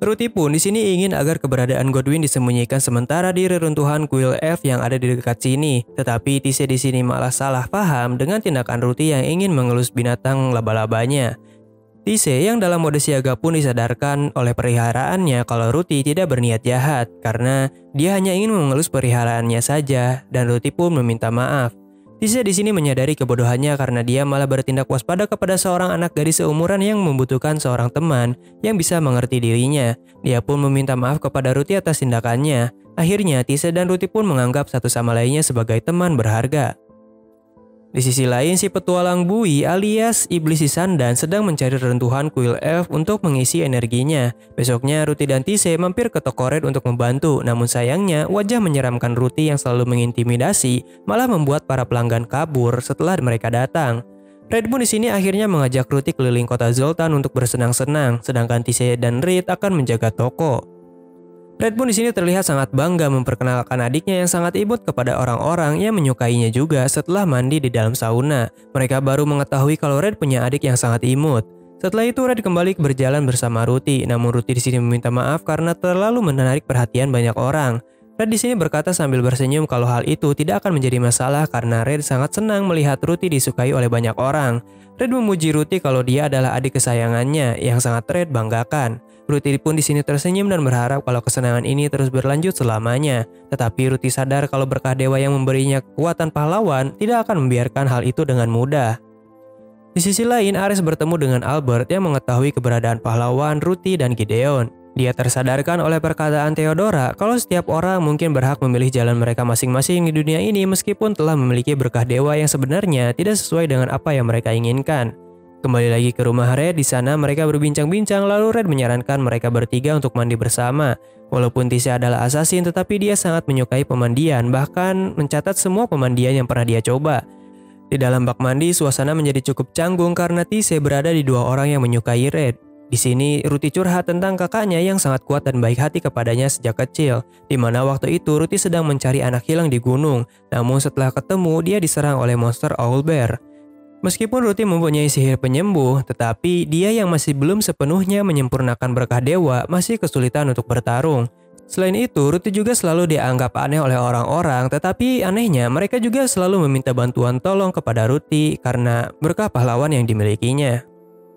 Ruti pun di sini ingin agar keberadaan Godwin disembunyikan sementara di reruntuhan kuil F yang ada di dekat sini. Tetapi Tise di sini malah salah paham dengan tindakan Ruti yang ingin mengelus binatang laba-labanya. Tise yang dalam mode siaga pun disadarkan oleh peliharaannya kalau Ruti tidak berniat jahat karena dia hanya ingin mengelus peliharaannya saja dan Ruti pun meminta maaf. Tise di sini menyadari kebodohannya karena dia malah bertindak waspada kepada seorang anak gadis seumuran yang membutuhkan seorang teman yang bisa mengerti dirinya. Dia pun meminta maaf kepada Ruti atas tindakannya. Akhirnya Tise dan Ruti pun menganggap satu sama lainnya sebagai teman berharga. Di sisi lain, si petualang Bui alias Iblis Sisandan sedang mencari reruntuhan kuil elf untuk mengisi energinya. Besoknya, Ruti dan Tise mampir ke toko Red untuk membantu, namun sayangnya wajah menyeramkan Ruti yang selalu mengintimidasi malah membuat para pelanggan kabur setelah mereka datang. Red pun di sini akhirnya mengajak Ruti keliling kota Zoltan untuk bersenang-senang, sedangkan Tise dan Reed akan menjaga toko. Red pun di sini terlihat sangat bangga memperkenalkan adiknya yang sangat imut kepada orang-orang yang menyukainya juga setelah mandi di dalam sauna. Mereka baru mengetahui kalau Red punya adik yang sangat imut. Setelah itu Red kembali berjalan bersama Ruti, namun Ruti di sini meminta maaf karena terlalu menarik perhatian banyak orang. Red di sini berkata sambil bersenyum kalau hal itu tidak akan menjadi masalah karena Red sangat senang melihat Ruti disukai oleh banyak orang. Red memuji Ruti kalau dia adalah adik kesayangannya yang sangat Red banggakan. Ruti pun di sini tersenyum dan berharap kalau kesenangan ini terus berlanjut selamanya. Tetapi Ruti sadar kalau berkah dewa yang memberinya kekuatan pahlawan tidak akan membiarkan hal itu dengan mudah. Di sisi lain, Ares bertemu dengan Albert yang mengetahui keberadaan pahlawan Ruti dan Gideon. Dia tersadarkan oleh perkataan Theodora kalau setiap orang mungkin berhak memilih jalan mereka masing-masing di dunia ini meskipun telah memiliki berkah dewa yang sebenarnya tidak sesuai dengan apa yang mereka inginkan. Kembali lagi ke rumah Red, di sana mereka berbincang-bincang lalu Red menyarankan mereka bertiga untuk mandi bersama. Walaupun Tise adalah assassin tetapi dia sangat menyukai pemandian, bahkan mencatat semua pemandian yang pernah dia coba. Di dalam bak mandi, suasana menjadi cukup canggung karena Tise berada di dua orang yang menyukai Red. Di sini, Ruti curhat tentang kakaknya yang sangat kuat dan baik hati kepadanya sejak kecil, di mana waktu itu Ruti sedang mencari anak hilang di gunung, namun setelah ketemu dia diserang oleh monster Owlbear. Meskipun Ruti mempunyai sihir penyembuh, tetapi dia yang masih belum sepenuhnya menyempurnakan berkah dewa masih kesulitan untuk bertarung. Selain itu, Ruti juga selalu dianggap aneh oleh orang-orang, tetapi anehnya mereka juga selalu meminta bantuan tolong kepada Ruti karena berkah pahlawan yang dimilikinya.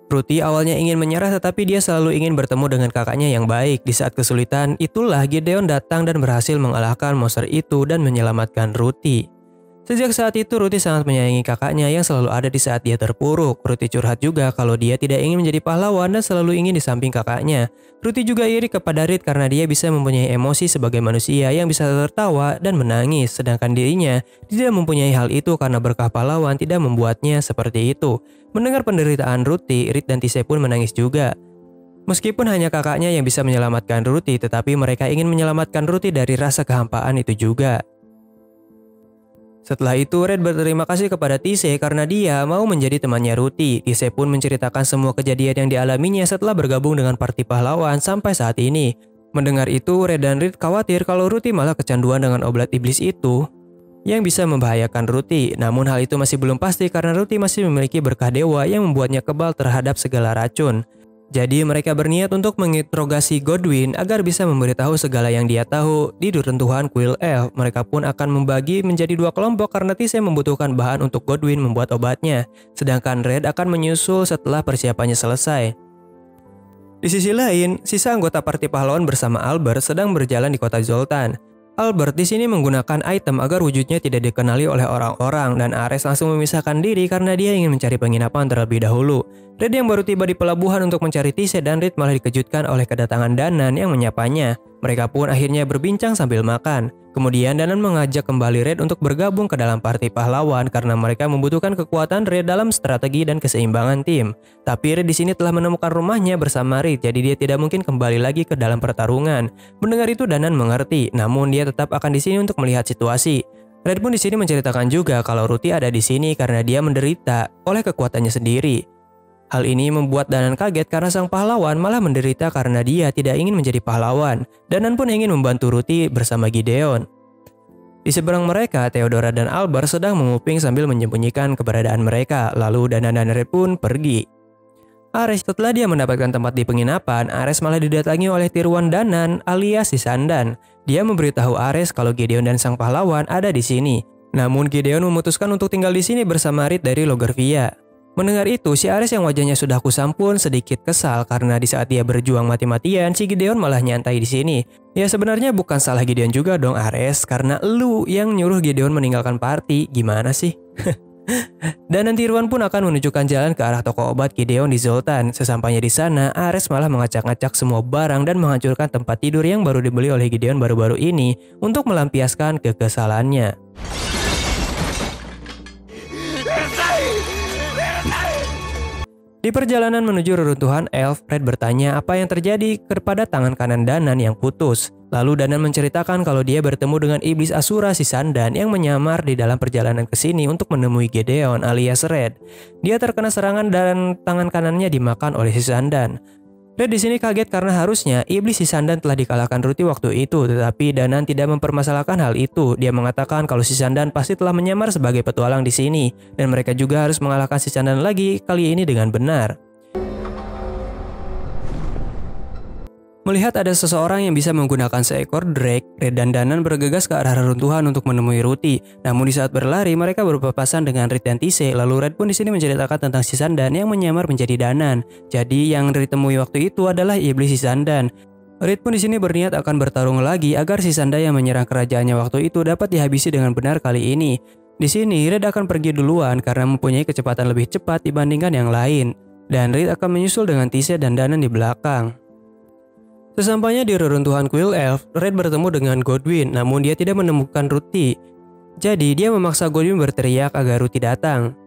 Ruti awalnya ingin menyerah tetapi dia selalu ingin bertemu dengan kakaknya yang baik. Di saat kesulitan, itulah Gideon datang dan berhasil mengalahkan monster itu dan menyelamatkan Ruti. Sejak saat itu Ruti sangat menyayangi kakaknya yang selalu ada di saat dia terpuruk. Ruti curhat juga kalau dia tidak ingin menjadi pahlawan dan selalu ingin di samping kakaknya. Ruti juga iri kepada Reed karena dia bisa mempunyai emosi sebagai manusia yang bisa tertawa dan menangis, sedangkan dirinya tidak mempunyai hal itu karena berkah pahlawan tidak membuatnya seperti itu. Mendengar penderitaan Ruti, Reed dan Tise pun menangis juga. Meskipun hanya kakaknya yang bisa menyelamatkan Ruti, tetapi mereka ingin menyelamatkan Ruti dari rasa kehampaan itu juga. Setelah itu, Red berterima kasih kepada Tise karena dia mau menjadi temannya Ruti. Tise pun menceritakan semua kejadian yang dialaminya setelah bergabung dengan parti pahlawan sampai saat ini. Mendengar itu, Red dan Reed khawatir kalau Ruti malah kecanduan dengan obat iblis itu yang bisa membahayakan Ruti. Namun hal itu masih belum pasti karena Ruti masih memiliki berkah dewa yang membuatnya kebal terhadap segala racun. Jadi mereka berniat untuk menginterogasi Godwin agar bisa memberitahu segala yang dia tahu di reruntuhan kuil elf. Mereka pun akan membagi menjadi dua kelompok karena Tise membutuhkan bahan untuk Godwin membuat obatnya. Sedangkan Red akan menyusul setelah persiapannya selesai. Di sisi lain, sisa anggota parti pahlawan bersama Albert sedang berjalan di kota Zoltan. Albert di sini menggunakan item agar wujudnya tidak dikenali oleh orang-orang dan Ares langsung memisahkan diri karena dia ingin mencari penginapan terlebih dahulu. Red yang baru tiba di pelabuhan untuk mencari Tise dan Reed malah dikejutkan oleh kedatangan Danan yang menyapanya. Mereka pun akhirnya berbincang sambil makan. Kemudian Danan mengajak kembali Red untuk bergabung ke dalam parti pahlawan karena mereka membutuhkan kekuatan Red dalam strategi dan keseimbangan tim. Tapi Red di sini telah menemukan rumahnya bersama Reed, jadi dia tidak mungkin kembali lagi ke dalam pertarungan. Mendengar itu Danan mengerti, namun dia tetap akan di sini untuk melihat situasi. Red pun di sini menceritakan juga kalau Ruti ada di sini karena dia menderita oleh kekuatannya sendiri. Hal ini membuat Danan kaget karena sang pahlawan malah menderita karena dia tidak ingin menjadi pahlawan. Danan pun ingin membantu Ruti bersama Gideon. Di seberang mereka, Theodora dan Albert sedang menguping sambil menyembunyikan keberadaan mereka. Lalu Danan dan Red pun pergi. Ares setelah dia mendapatkan tempat di penginapan, Ares malah didatangi oleh tiruan Danan alias Sisandan. Dia memberitahu Ares kalau Gideon dan sang pahlawan ada di sini. Namun Gideon memutuskan untuk tinggal di sini bersama Reed dari Logarvia. Mendengar itu, si Ares yang wajahnya sudah kusam pun sedikit kesal karena di saat dia berjuang mati-matian, si Gideon malah nyantai di sini. Ya sebenarnya bukan salah Gideon juga dong Ares, karena lu yang nyuruh Gideon meninggalkan party, gimana sih? Dan nanti Ruan pun akan menunjukkan jalan ke arah toko obat Gideon di Zoltan. Sesampainya di sana, Ares malah mengacak-ngacak semua barang dan menghancurkan tempat tidur yang baru dibeli oleh Gideon baru-baru ini untuk melampiaskan kekesalannya. Di perjalanan menuju reruntuhan elf, Red bertanya apa yang terjadi kepada tangan kanan Danan yang putus. Lalu Danan menceritakan kalau dia bertemu dengan iblis Asura Sisandan yang menyamar di dalam perjalanan ke sini untuk menemui Gedeon alias Red. Dia terkena serangan dan tangan kanannya dimakan oleh Sisandan. Red di sini kaget karena harusnya iblis Sisandan telah dikalahkan Ruti waktu itu, tetapi Danan tidak mempermasalahkan hal itu. Dia mengatakan kalau Sisandan pasti telah menyamar sebagai petualang di sini, dan mereka juga harus mengalahkan Sisandan lagi, kali ini dengan benar. Melihat ada seseorang yang bisa menggunakan seekor drake, Red dan Danan bergegas ke arah reruntuhan untuk menemui Ruti. Namun di saat berlari, mereka berpapasan dengan Red dan Tise. Lalu Red pun di sini menceritakan tentang Sisandan yang menyamar menjadi Danan. Jadi yang ditemui waktu itu adalah iblis Sisandan. Red pun di sini berniat akan bertarung lagi agar Sisandan yang menyerang kerajaannya waktu itu dapat dihabisi dengan benar kali ini. Di sini Red akan pergi duluan karena mempunyai kecepatan lebih cepat dibandingkan yang lain. Dan Red akan menyusul dengan Tise dan Danan di belakang. Sesampainya di reruntuhan Kuil Elf, Red bertemu dengan Godwyn, namun dia tidak menemukan Ruti. Jadi dia memaksa Godwyn berteriak agar Ruti datang.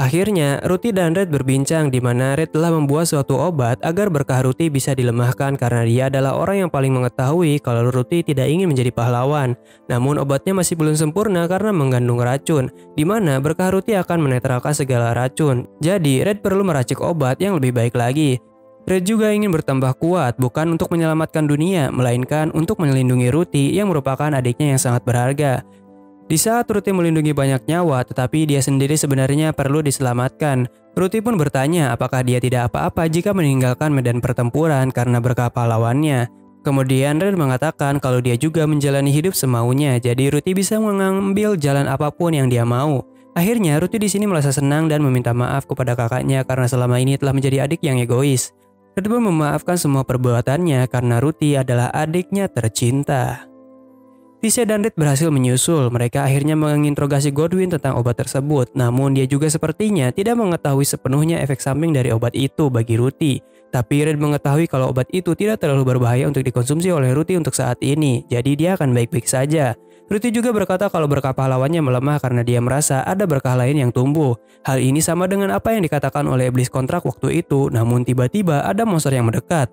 Akhirnya, Ruti dan Red berbincang di mana Red telah membuat suatu obat agar berkah Ruti bisa dilemahkan karena dia adalah orang yang paling mengetahui kalau Ruti tidak ingin menjadi pahlawan. Namun obatnya masih belum sempurna karena mengandung racun, di mana berkah Ruti akan menetralkan segala racun. Jadi, Red perlu meracik obat yang lebih baik lagi. Red juga ingin bertambah kuat bukan untuk menyelamatkan dunia, melainkan untuk melindungi Ruti yang merupakan adiknya yang sangat berharga. Di saat Ruti melindungi banyak nyawa, tetapi dia sendiri sebenarnya perlu diselamatkan. Ruti pun bertanya apakah dia tidak apa-apa jika meninggalkan medan pertempuran karena berkah pahlawannya. Kemudian Red mengatakan kalau dia juga menjalani hidup semaunya, jadi Ruti bisa mengambil jalan apapun yang dia mau. Akhirnya Ruti di sini merasa senang dan meminta maaf kepada kakaknya karena selama ini telah menjadi adik yang egois. Red pun memaafkan semua perbuatannya karena Ruti adalah adiknya tercinta. Tise dan Red berhasil menyusul. Mereka akhirnya menginterogasi Godwyn tentang obat tersebut. Namun dia juga sepertinya tidak mengetahui sepenuhnya efek samping dari obat itu bagi Ruti. Tapi Red mengetahui kalau obat itu tidak terlalu berbahaya untuk dikonsumsi oleh Ruti untuk saat ini. Jadi dia akan baik-baik saja. Ruti juga berkata kalau berkah pahlawannya melemah karena dia merasa ada berkah lain yang tumbuh. Hal ini sama dengan apa yang dikatakan oleh iblis kontrak waktu itu. Namun tiba-tiba ada monster yang mendekat.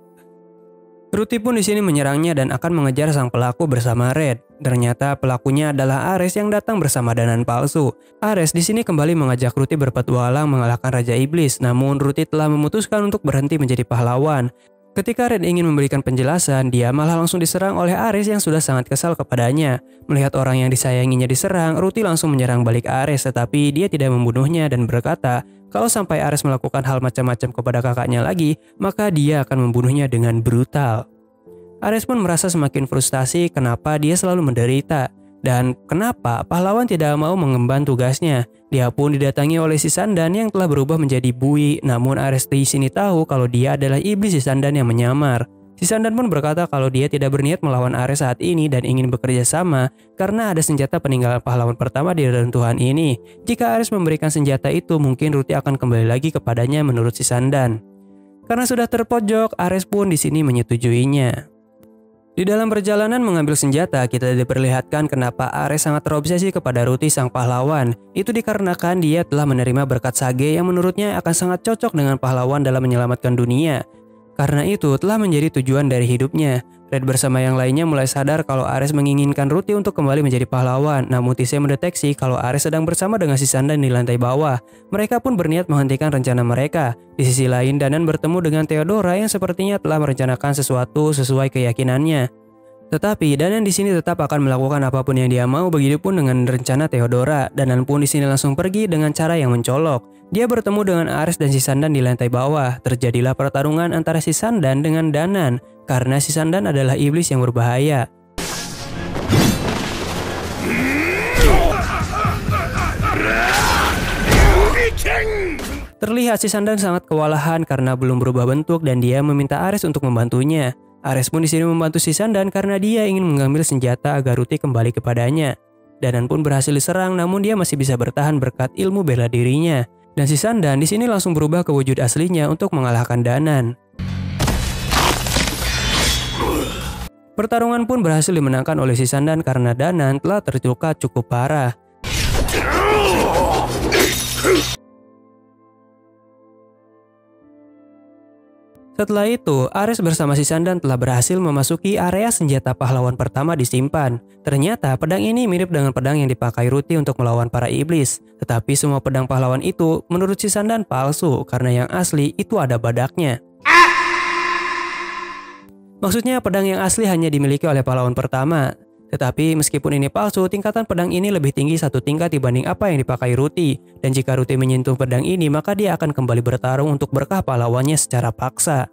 Ruti pun di sini menyerangnya dan akan mengejar sang pelaku bersama Red. Ternyata pelakunya adalah Ares yang datang bersama Danan palsu. Ares di sini kembali mengajak Ruti berpetualang mengalahkan Raja Iblis, namun Ruti telah memutuskan untuk berhenti menjadi pahlawan. Ketika Red ingin memberikan penjelasan, dia malah langsung diserang oleh Ares yang sudah sangat kesal kepadanya. Melihat orang yang disayanginya diserang, Ruti langsung menyerang balik Ares, tetapi dia tidak membunuhnya dan berkata, kalau sampai Ares melakukan hal macam-macam kepada kakaknya lagi, maka dia akan membunuhnya dengan brutal. Ares pun merasa semakin frustasi kenapa dia selalu menderita, dan kenapa pahlawan tidak mau mengemban tugasnya. Dia pun didatangi oleh Sisandan yang telah berubah menjadi Bui, namun Ares di sini tahu kalau dia adalah iblis Sisandan yang menyamar. Sisandan pun berkata kalau dia tidak berniat melawan Ares saat ini dan ingin bekerja sama karena ada senjata peninggalan pahlawan pertama di reruntuhan ini. Jika Ares memberikan senjata itu, mungkin Ruti akan kembali lagi kepadanya menurut Sisandan. Karena sudah terpojok, Ares pun di sini menyetujuinya. Di dalam perjalanan mengambil senjata, kita diperlihatkan kenapa Ares sangat terobsesi kepada Ruti sang pahlawan. Itu dikarenakan dia telah menerima berkat Sage yang menurutnya akan sangat cocok dengan pahlawan dalam menyelamatkan dunia. Karena itu telah menjadi tujuan dari hidupnya. Red bersama yang lainnya mulai sadar kalau Ares menginginkan Ruti untuk kembali menjadi pahlawan. Namun Tise mendeteksi kalau Ares sedang bersama dengan Sisandan di lantai bawah. Mereka pun berniat menghentikan rencana mereka. Di sisi lain, Danan bertemu dengan Theodora yang sepertinya telah merencanakan sesuatu sesuai keyakinannya. Tetapi Danan di sini tetap akan melakukan apapun yang dia mau, begitupun dengan rencana Theodora. Danan pun di sini langsung pergi dengan cara yang mencolok. Dia bertemu dengan Ares dan Sisandan di lantai bawah. Terjadilah pertarungan antara Sisandan dengan Danan karena Sisandan adalah iblis yang berbahaya. Terlihat Sisandan sangat kewalahan karena belum berubah bentuk dan dia meminta Ares untuk membantunya. Ares pun di sini membantu Sisandan karena dia ingin mengambil senjata agar Ruti kembali kepadanya. Danan pun berhasil diserang, namun dia masih bisa bertahan berkat ilmu bela dirinya. Dan Sisandan di sini langsung berubah ke wujud aslinya untuk mengalahkan Danan. Pertarungan pun berhasil dimenangkan oleh Sisandan karena Danan telah terluka cukup parah. Setelah itu, Ares bersama si Sandan telah berhasil memasuki area senjata pahlawan pertama disimpan. Ternyata pedang ini mirip dengan pedang yang dipakai Ruti untuk melawan para iblis. Tetapi semua pedang pahlawan itu menurut si Sandan palsu karena yang asli itu ada badaknya. Maksudnya pedang yang asli hanya dimiliki oleh pahlawan pertama. Tetapi meskipun ini palsu, tingkatan pedang ini lebih tinggi satu tingkat dibanding apa yang dipakai Ruti. Dan jika Ruti menyentuh pedang ini, maka dia akan kembali bertarung untuk berkah pahlawannya secara paksa.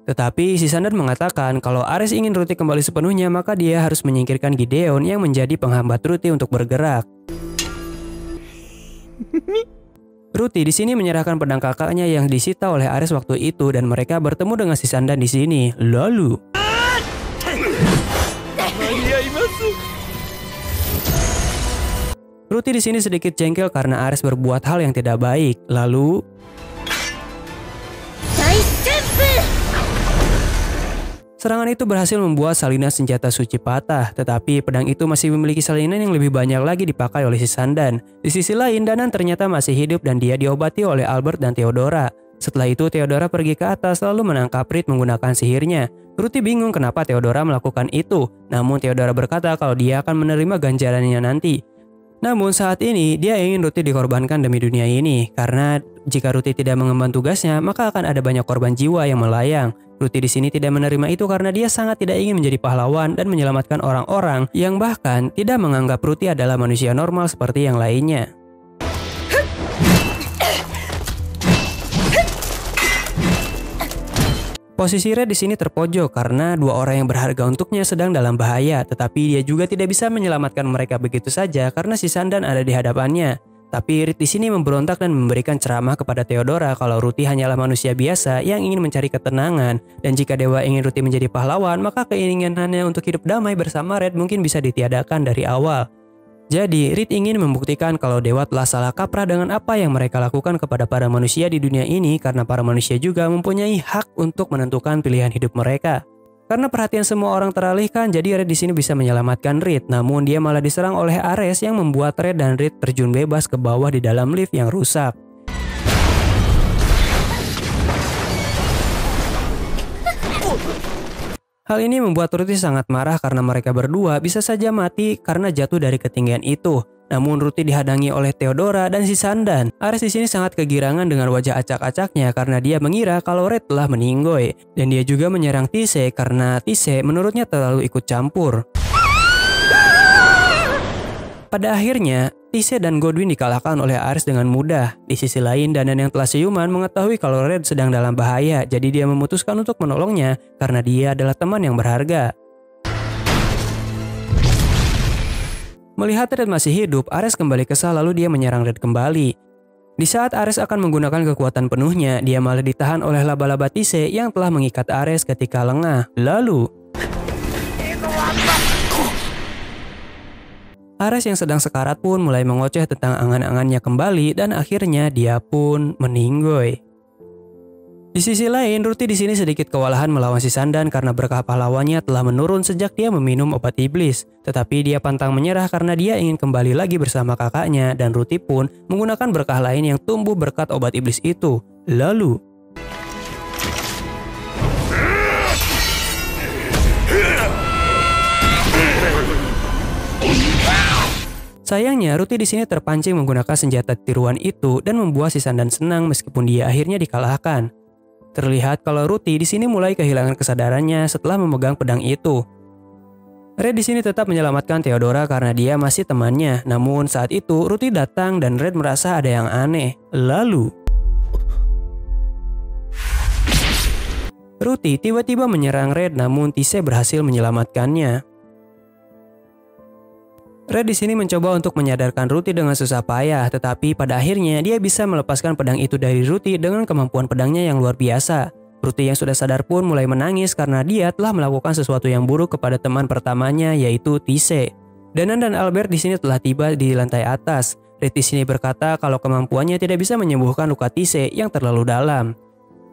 Tetapi si Sandan mengatakan kalau Ares ingin Ruti kembali sepenuhnya, maka dia harus menyingkirkan Gideon yang menjadi penghambat Ruti untuk bergerak. Ruti di sini menyerahkan pedang kakaknya yang disita oleh Ares waktu itu dan mereka bertemu dengan si Sandan di sini. Lalu Ruti di sini sedikit jengkel karena Ares berbuat hal yang tidak baik. Lalu serangan itu berhasil membuat salinan senjata suci patah, tetapi pedang itu masih memiliki salinan yang lebih banyak lagi dipakai oleh si Sandan. Di sisi lain, Danan ternyata masih hidup dan dia diobati oleh Albert dan Theodora. Setelah itu, Theodora pergi ke atas lalu menangkap Reed menggunakan sihirnya. Ruti bingung kenapa Theodora melakukan itu, namun Theodora berkata kalau dia akan menerima ganjarannya nanti. Namun saat ini, dia ingin Ruti dikorbankan demi dunia ini, karena jika Ruti tidak mengemban tugasnya, maka akan ada banyak korban jiwa yang melayang. Ruti di sini tidak menerima itu karena dia sangat tidak ingin menjadi pahlawan dan menyelamatkan orang-orang yang bahkan tidak menganggap Ruti adalah manusia normal seperti yang lainnya. Posisi Red di sini terpojok karena dua orang yang berharga untuknya sedang dalam bahaya, tetapi dia juga tidak bisa menyelamatkan mereka begitu saja karena si Sandan ada di hadapannya. Tapi Red di sini memberontak dan memberikan ceramah kepada Theodora kalau Ruti hanyalah manusia biasa yang ingin mencari ketenangan, dan jika dewa ingin Ruti menjadi pahlawan, maka keinginannya untuk hidup damai bersama Red mungkin bisa ditiadakan dari awal. Jadi, Reed ingin membuktikan kalau dewa telah salah kaprah dengan apa yang mereka lakukan kepada para manusia di dunia ini karena para manusia juga mempunyai hak untuk menentukan pilihan hidup mereka. Karena perhatian semua orang teralihkan, jadi Reed di sini bisa menyelamatkan Reed, namun dia malah diserang oleh Ares yang membuat Red dan Reed terjun bebas ke bawah di dalam lift yang rusak. Hal ini membuat Ruti sangat marah karena mereka berdua bisa saja mati karena jatuh dari ketinggian itu. Namun Ruti dihadangi oleh Theodora dan si Sandan. Ares di sini sangat kegirangan dengan wajah acak-acaknya karena dia mengira kalau Red telah meninggoy. Dan dia juga menyerang Tise karena Tise menurutnya terlalu ikut campur. Pada akhirnya, Tise dan Godwin dikalahkan oleh Ares dengan mudah. Di sisi lain, Danan yang telah siuman mengetahui kalau Red sedang dalam bahaya, jadi dia memutuskan untuk menolongnya karena dia adalah teman yang berharga. Melihat Red masih hidup, Ares kembali kesal lalu dia menyerang Red kembali. Di saat Ares akan menggunakan kekuatan penuhnya, dia malah ditahan oleh laba-laba Tise yang telah mengikat Ares ketika lengah. Lalu Ares yang sedang sekarat pun mulai mengoceh tentang angan-angannya kembali dan akhirnya dia pun meninggoy. Di sisi lain, Ruti di sini sedikit kewalahan melawan si Sandan karena berkah pahlawannya telah menurun sejak dia meminum obat iblis. Tetapi dia pantang menyerah karena dia ingin kembali lagi bersama kakaknya dan Ruti pun menggunakan berkah lain yang tumbuh berkat obat iblis itu. Lalu sayangnya, Ruti di sini terpancing menggunakan senjata tiruan itu dan membuat si Sandan senang meskipun dia akhirnya dikalahkan. Terlihat kalau Ruti di sini mulai kehilangan kesadarannya setelah memegang pedang itu. Red di sini tetap menyelamatkan Theodora karena dia masih temannya. Namun saat itu Ruti datang dan Red merasa ada yang aneh. Lalu Ruti tiba-tiba menyerang Red, namun Tise berhasil menyelamatkannya. Red di sini mencoba untuk menyadarkan Ruti dengan susah payah, tetapi pada akhirnya dia bisa melepaskan pedang itu dari Ruti dengan kemampuan pedangnya yang luar biasa. Ruti yang sudah sadar pun mulai menangis karena dia telah melakukan sesuatu yang buruk kepada teman pertamanya, yaitu Tise. Danan dan Albert di sini telah tiba di lantai atas. Red di sini berkata kalau kemampuannya tidak bisa menyembuhkan luka Tise yang terlalu dalam.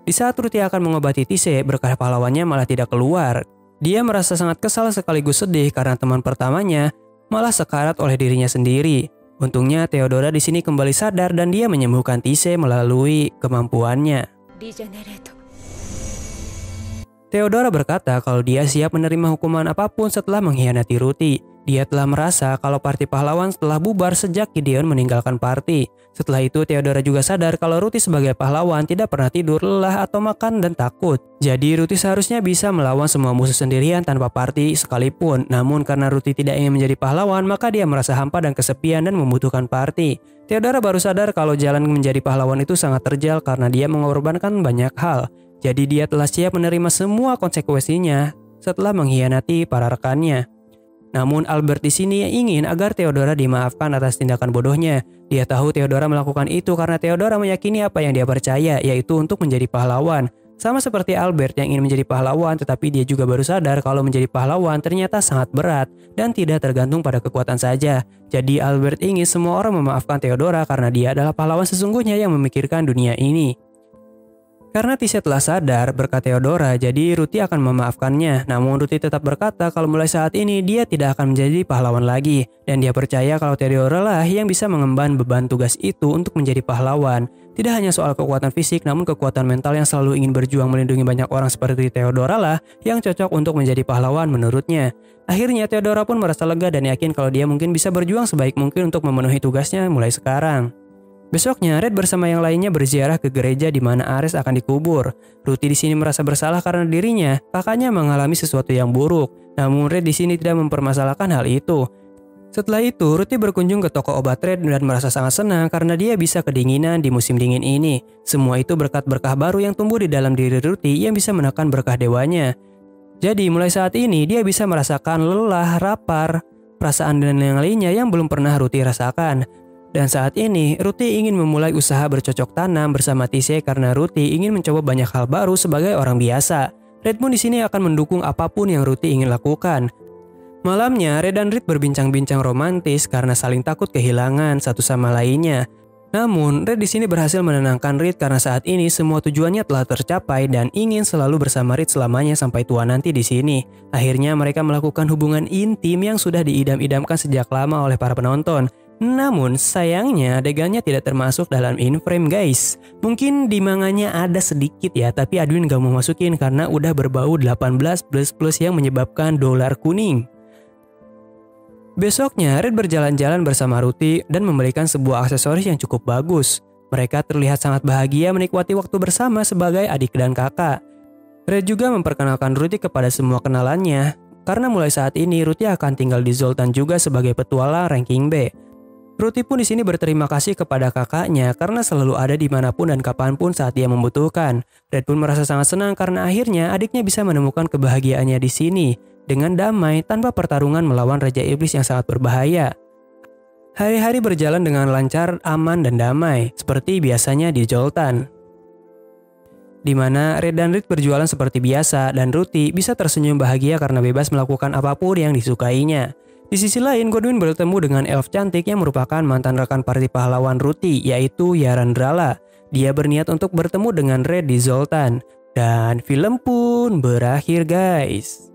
Di saat Ruti akan mengobati Tise, berkah pahlawannya malah tidak keluar. Dia merasa sangat kesal sekaligus sedih karena teman pertamanya malah sekarat oleh dirinya sendiri. Untungnya Theodora di sini kembali sadar dan dia menyembuhkan Tise melalui kemampuannya. Theodora berkata kalau dia siap menerima hukuman apapun setelah mengkhianati Ruti. Dia telah merasa kalau parti pahlawan telah bubar sejak Gideon meninggalkan parti. Setelah itu Theodora juga sadar kalau Ruti sebagai pahlawan tidak pernah tidur, lelah, atau makan dan takut. Jadi Ruti seharusnya bisa melawan semua musuh sendirian tanpa parti sekalipun. Namun karena Ruti tidak ingin menjadi pahlawan, maka dia merasa hampa dan kesepian dan membutuhkan parti. Theodora baru sadar kalau jalan menjadi pahlawan itu sangat terjal karena dia mengorbankan banyak hal. Jadi dia telah siap menerima semua konsekuensinya setelah mengkhianati para rekannya. Namun Albert di sini ingin agar Theodora dimaafkan atas tindakan bodohnya. Dia tahu Theodora melakukan itu karena Theodora meyakini apa yang dia percaya, yaitu untuk menjadi pahlawan. Sama seperti Albert yang ingin menjadi pahlawan, tetapi dia juga baru sadar kalau menjadi pahlawan ternyata sangat berat dan tidak tergantung pada kekuatan saja. Jadi Albert ingin semua orang memaafkan Theodora karena dia adalah pahlawan sesungguhnya yang memikirkan dunia ini. Karena Tise telah sadar berkat Theodora, jadi Ruti akan memaafkannya. Namun Ruti tetap berkata kalau mulai saat ini dia tidak akan menjadi pahlawan lagi. Dan dia percaya kalau Theodora lah yang bisa mengemban beban tugas itu untuk menjadi pahlawan. Tidak hanya soal kekuatan fisik, namun kekuatan mental yang selalu ingin berjuang melindungi banyak orang seperti Theodora lah yang cocok untuk menjadi pahlawan menurutnya. Akhirnya Theodora pun merasa lega dan yakin kalau dia mungkin bisa berjuang sebaik mungkin untuk memenuhi tugasnya mulai sekarang. Besoknya, Red bersama yang lainnya berziarah ke gereja di mana Ares akan dikubur. Ruti di sini merasa bersalah karena dirinya, kakaknya mengalami sesuatu yang buruk. Namun Red di sini tidak mempermasalahkan hal itu. Setelah itu, Ruti berkunjung ke toko obat Red dan merasa sangat senang karena dia bisa kedinginan di musim dingin ini. Semua itu berkat berkah baru yang tumbuh di dalam diri Ruti yang bisa menekan berkah dewanya. Jadi mulai saat ini dia bisa merasakan lelah, lapar, perasaan dan yang lainnya yang belum pernah Ruti rasakan. Dan saat ini, Ruti ingin memulai usaha bercocok tanam bersama Tise karena Ruti ingin mencoba banyak hal baru sebagai orang biasa. Red pun di sini akan mendukung apapun yang Ruti ingin lakukan. Malamnya, Red dan Reed berbincang-bincang romantis karena saling takut kehilangan satu sama lainnya. Namun, Red di sini berhasil menenangkan Reed karena saat ini semua tujuannya telah tercapai dan ingin selalu bersama Reed selamanya sampai tua nanti di sini. Akhirnya mereka melakukan hubungan intim yang sudah diidam-idamkan sejak lama oleh para penonton. Namun sayangnya adegannya tidak termasuk dalam in-frame guys. Mungkin di manganya ada sedikit ya, tapi admin gak mau masukin karena udah berbau 18++ yang menyebabkan dolar kuning. Besoknya Red berjalan-jalan bersama Ruti dan memberikan sebuah aksesoris yang cukup bagus. Mereka terlihat sangat bahagia menikmati waktu bersama sebagai adik dan kakak. Red juga memperkenalkan Ruti kepada semua kenalannya. Karena mulai saat ini Ruti akan tinggal di Zoltan juga sebagai petualang ranking B. Ruti pun di sini berterima kasih kepada kakaknya karena selalu ada dimanapun dan kapanpun saat dia membutuhkan. Red pun merasa sangat senang karena akhirnya adiknya bisa menemukan kebahagiaannya di sini dengan damai tanpa pertarungan melawan Raja Iblis yang sangat berbahaya. Hari-hari berjalan dengan lancar, aman, dan damai seperti biasanya di Zoltan. Di mana Red dan Reed berjualan seperti biasa dan Ruti bisa tersenyum bahagia karena bebas melakukan apapun yang disukainya. Di sisi lain, Godwin bertemu dengan elf cantik yang merupakan mantan rekan parti pahlawan Ruti, yaitu Yarandrala. Dia berniat untuk bertemu dengan Red di Zoltan. Dan film pun berakhir guys.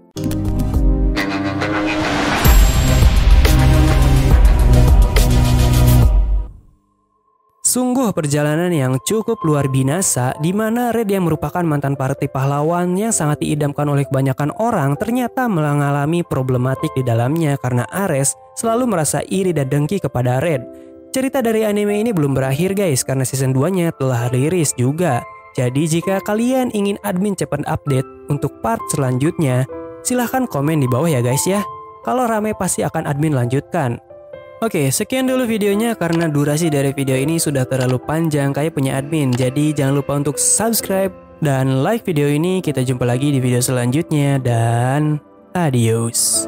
Sungguh perjalanan yang cukup luar binasa di mana Red yang merupakan mantan parti pahlawan yang sangat diidamkan oleh kebanyakan orang ternyata mengalami problematik di dalamnya karena Ares selalu merasa iri dan dengki kepada Red. Cerita dari anime ini belum berakhir guys karena season 2-nya telah rilis juga. Jadi jika kalian ingin admin cepat update untuk part selanjutnya, silahkan komen di bawah ya guys ya. Kalau rame pasti akan admin lanjutkan. Oke, sekian dulu videonya karena durasi dari video ini sudah terlalu panjang kayak punya admin. Jadi jangan lupa untuk subscribe dan like video ini. Kita jumpa lagi di video selanjutnya dan adios.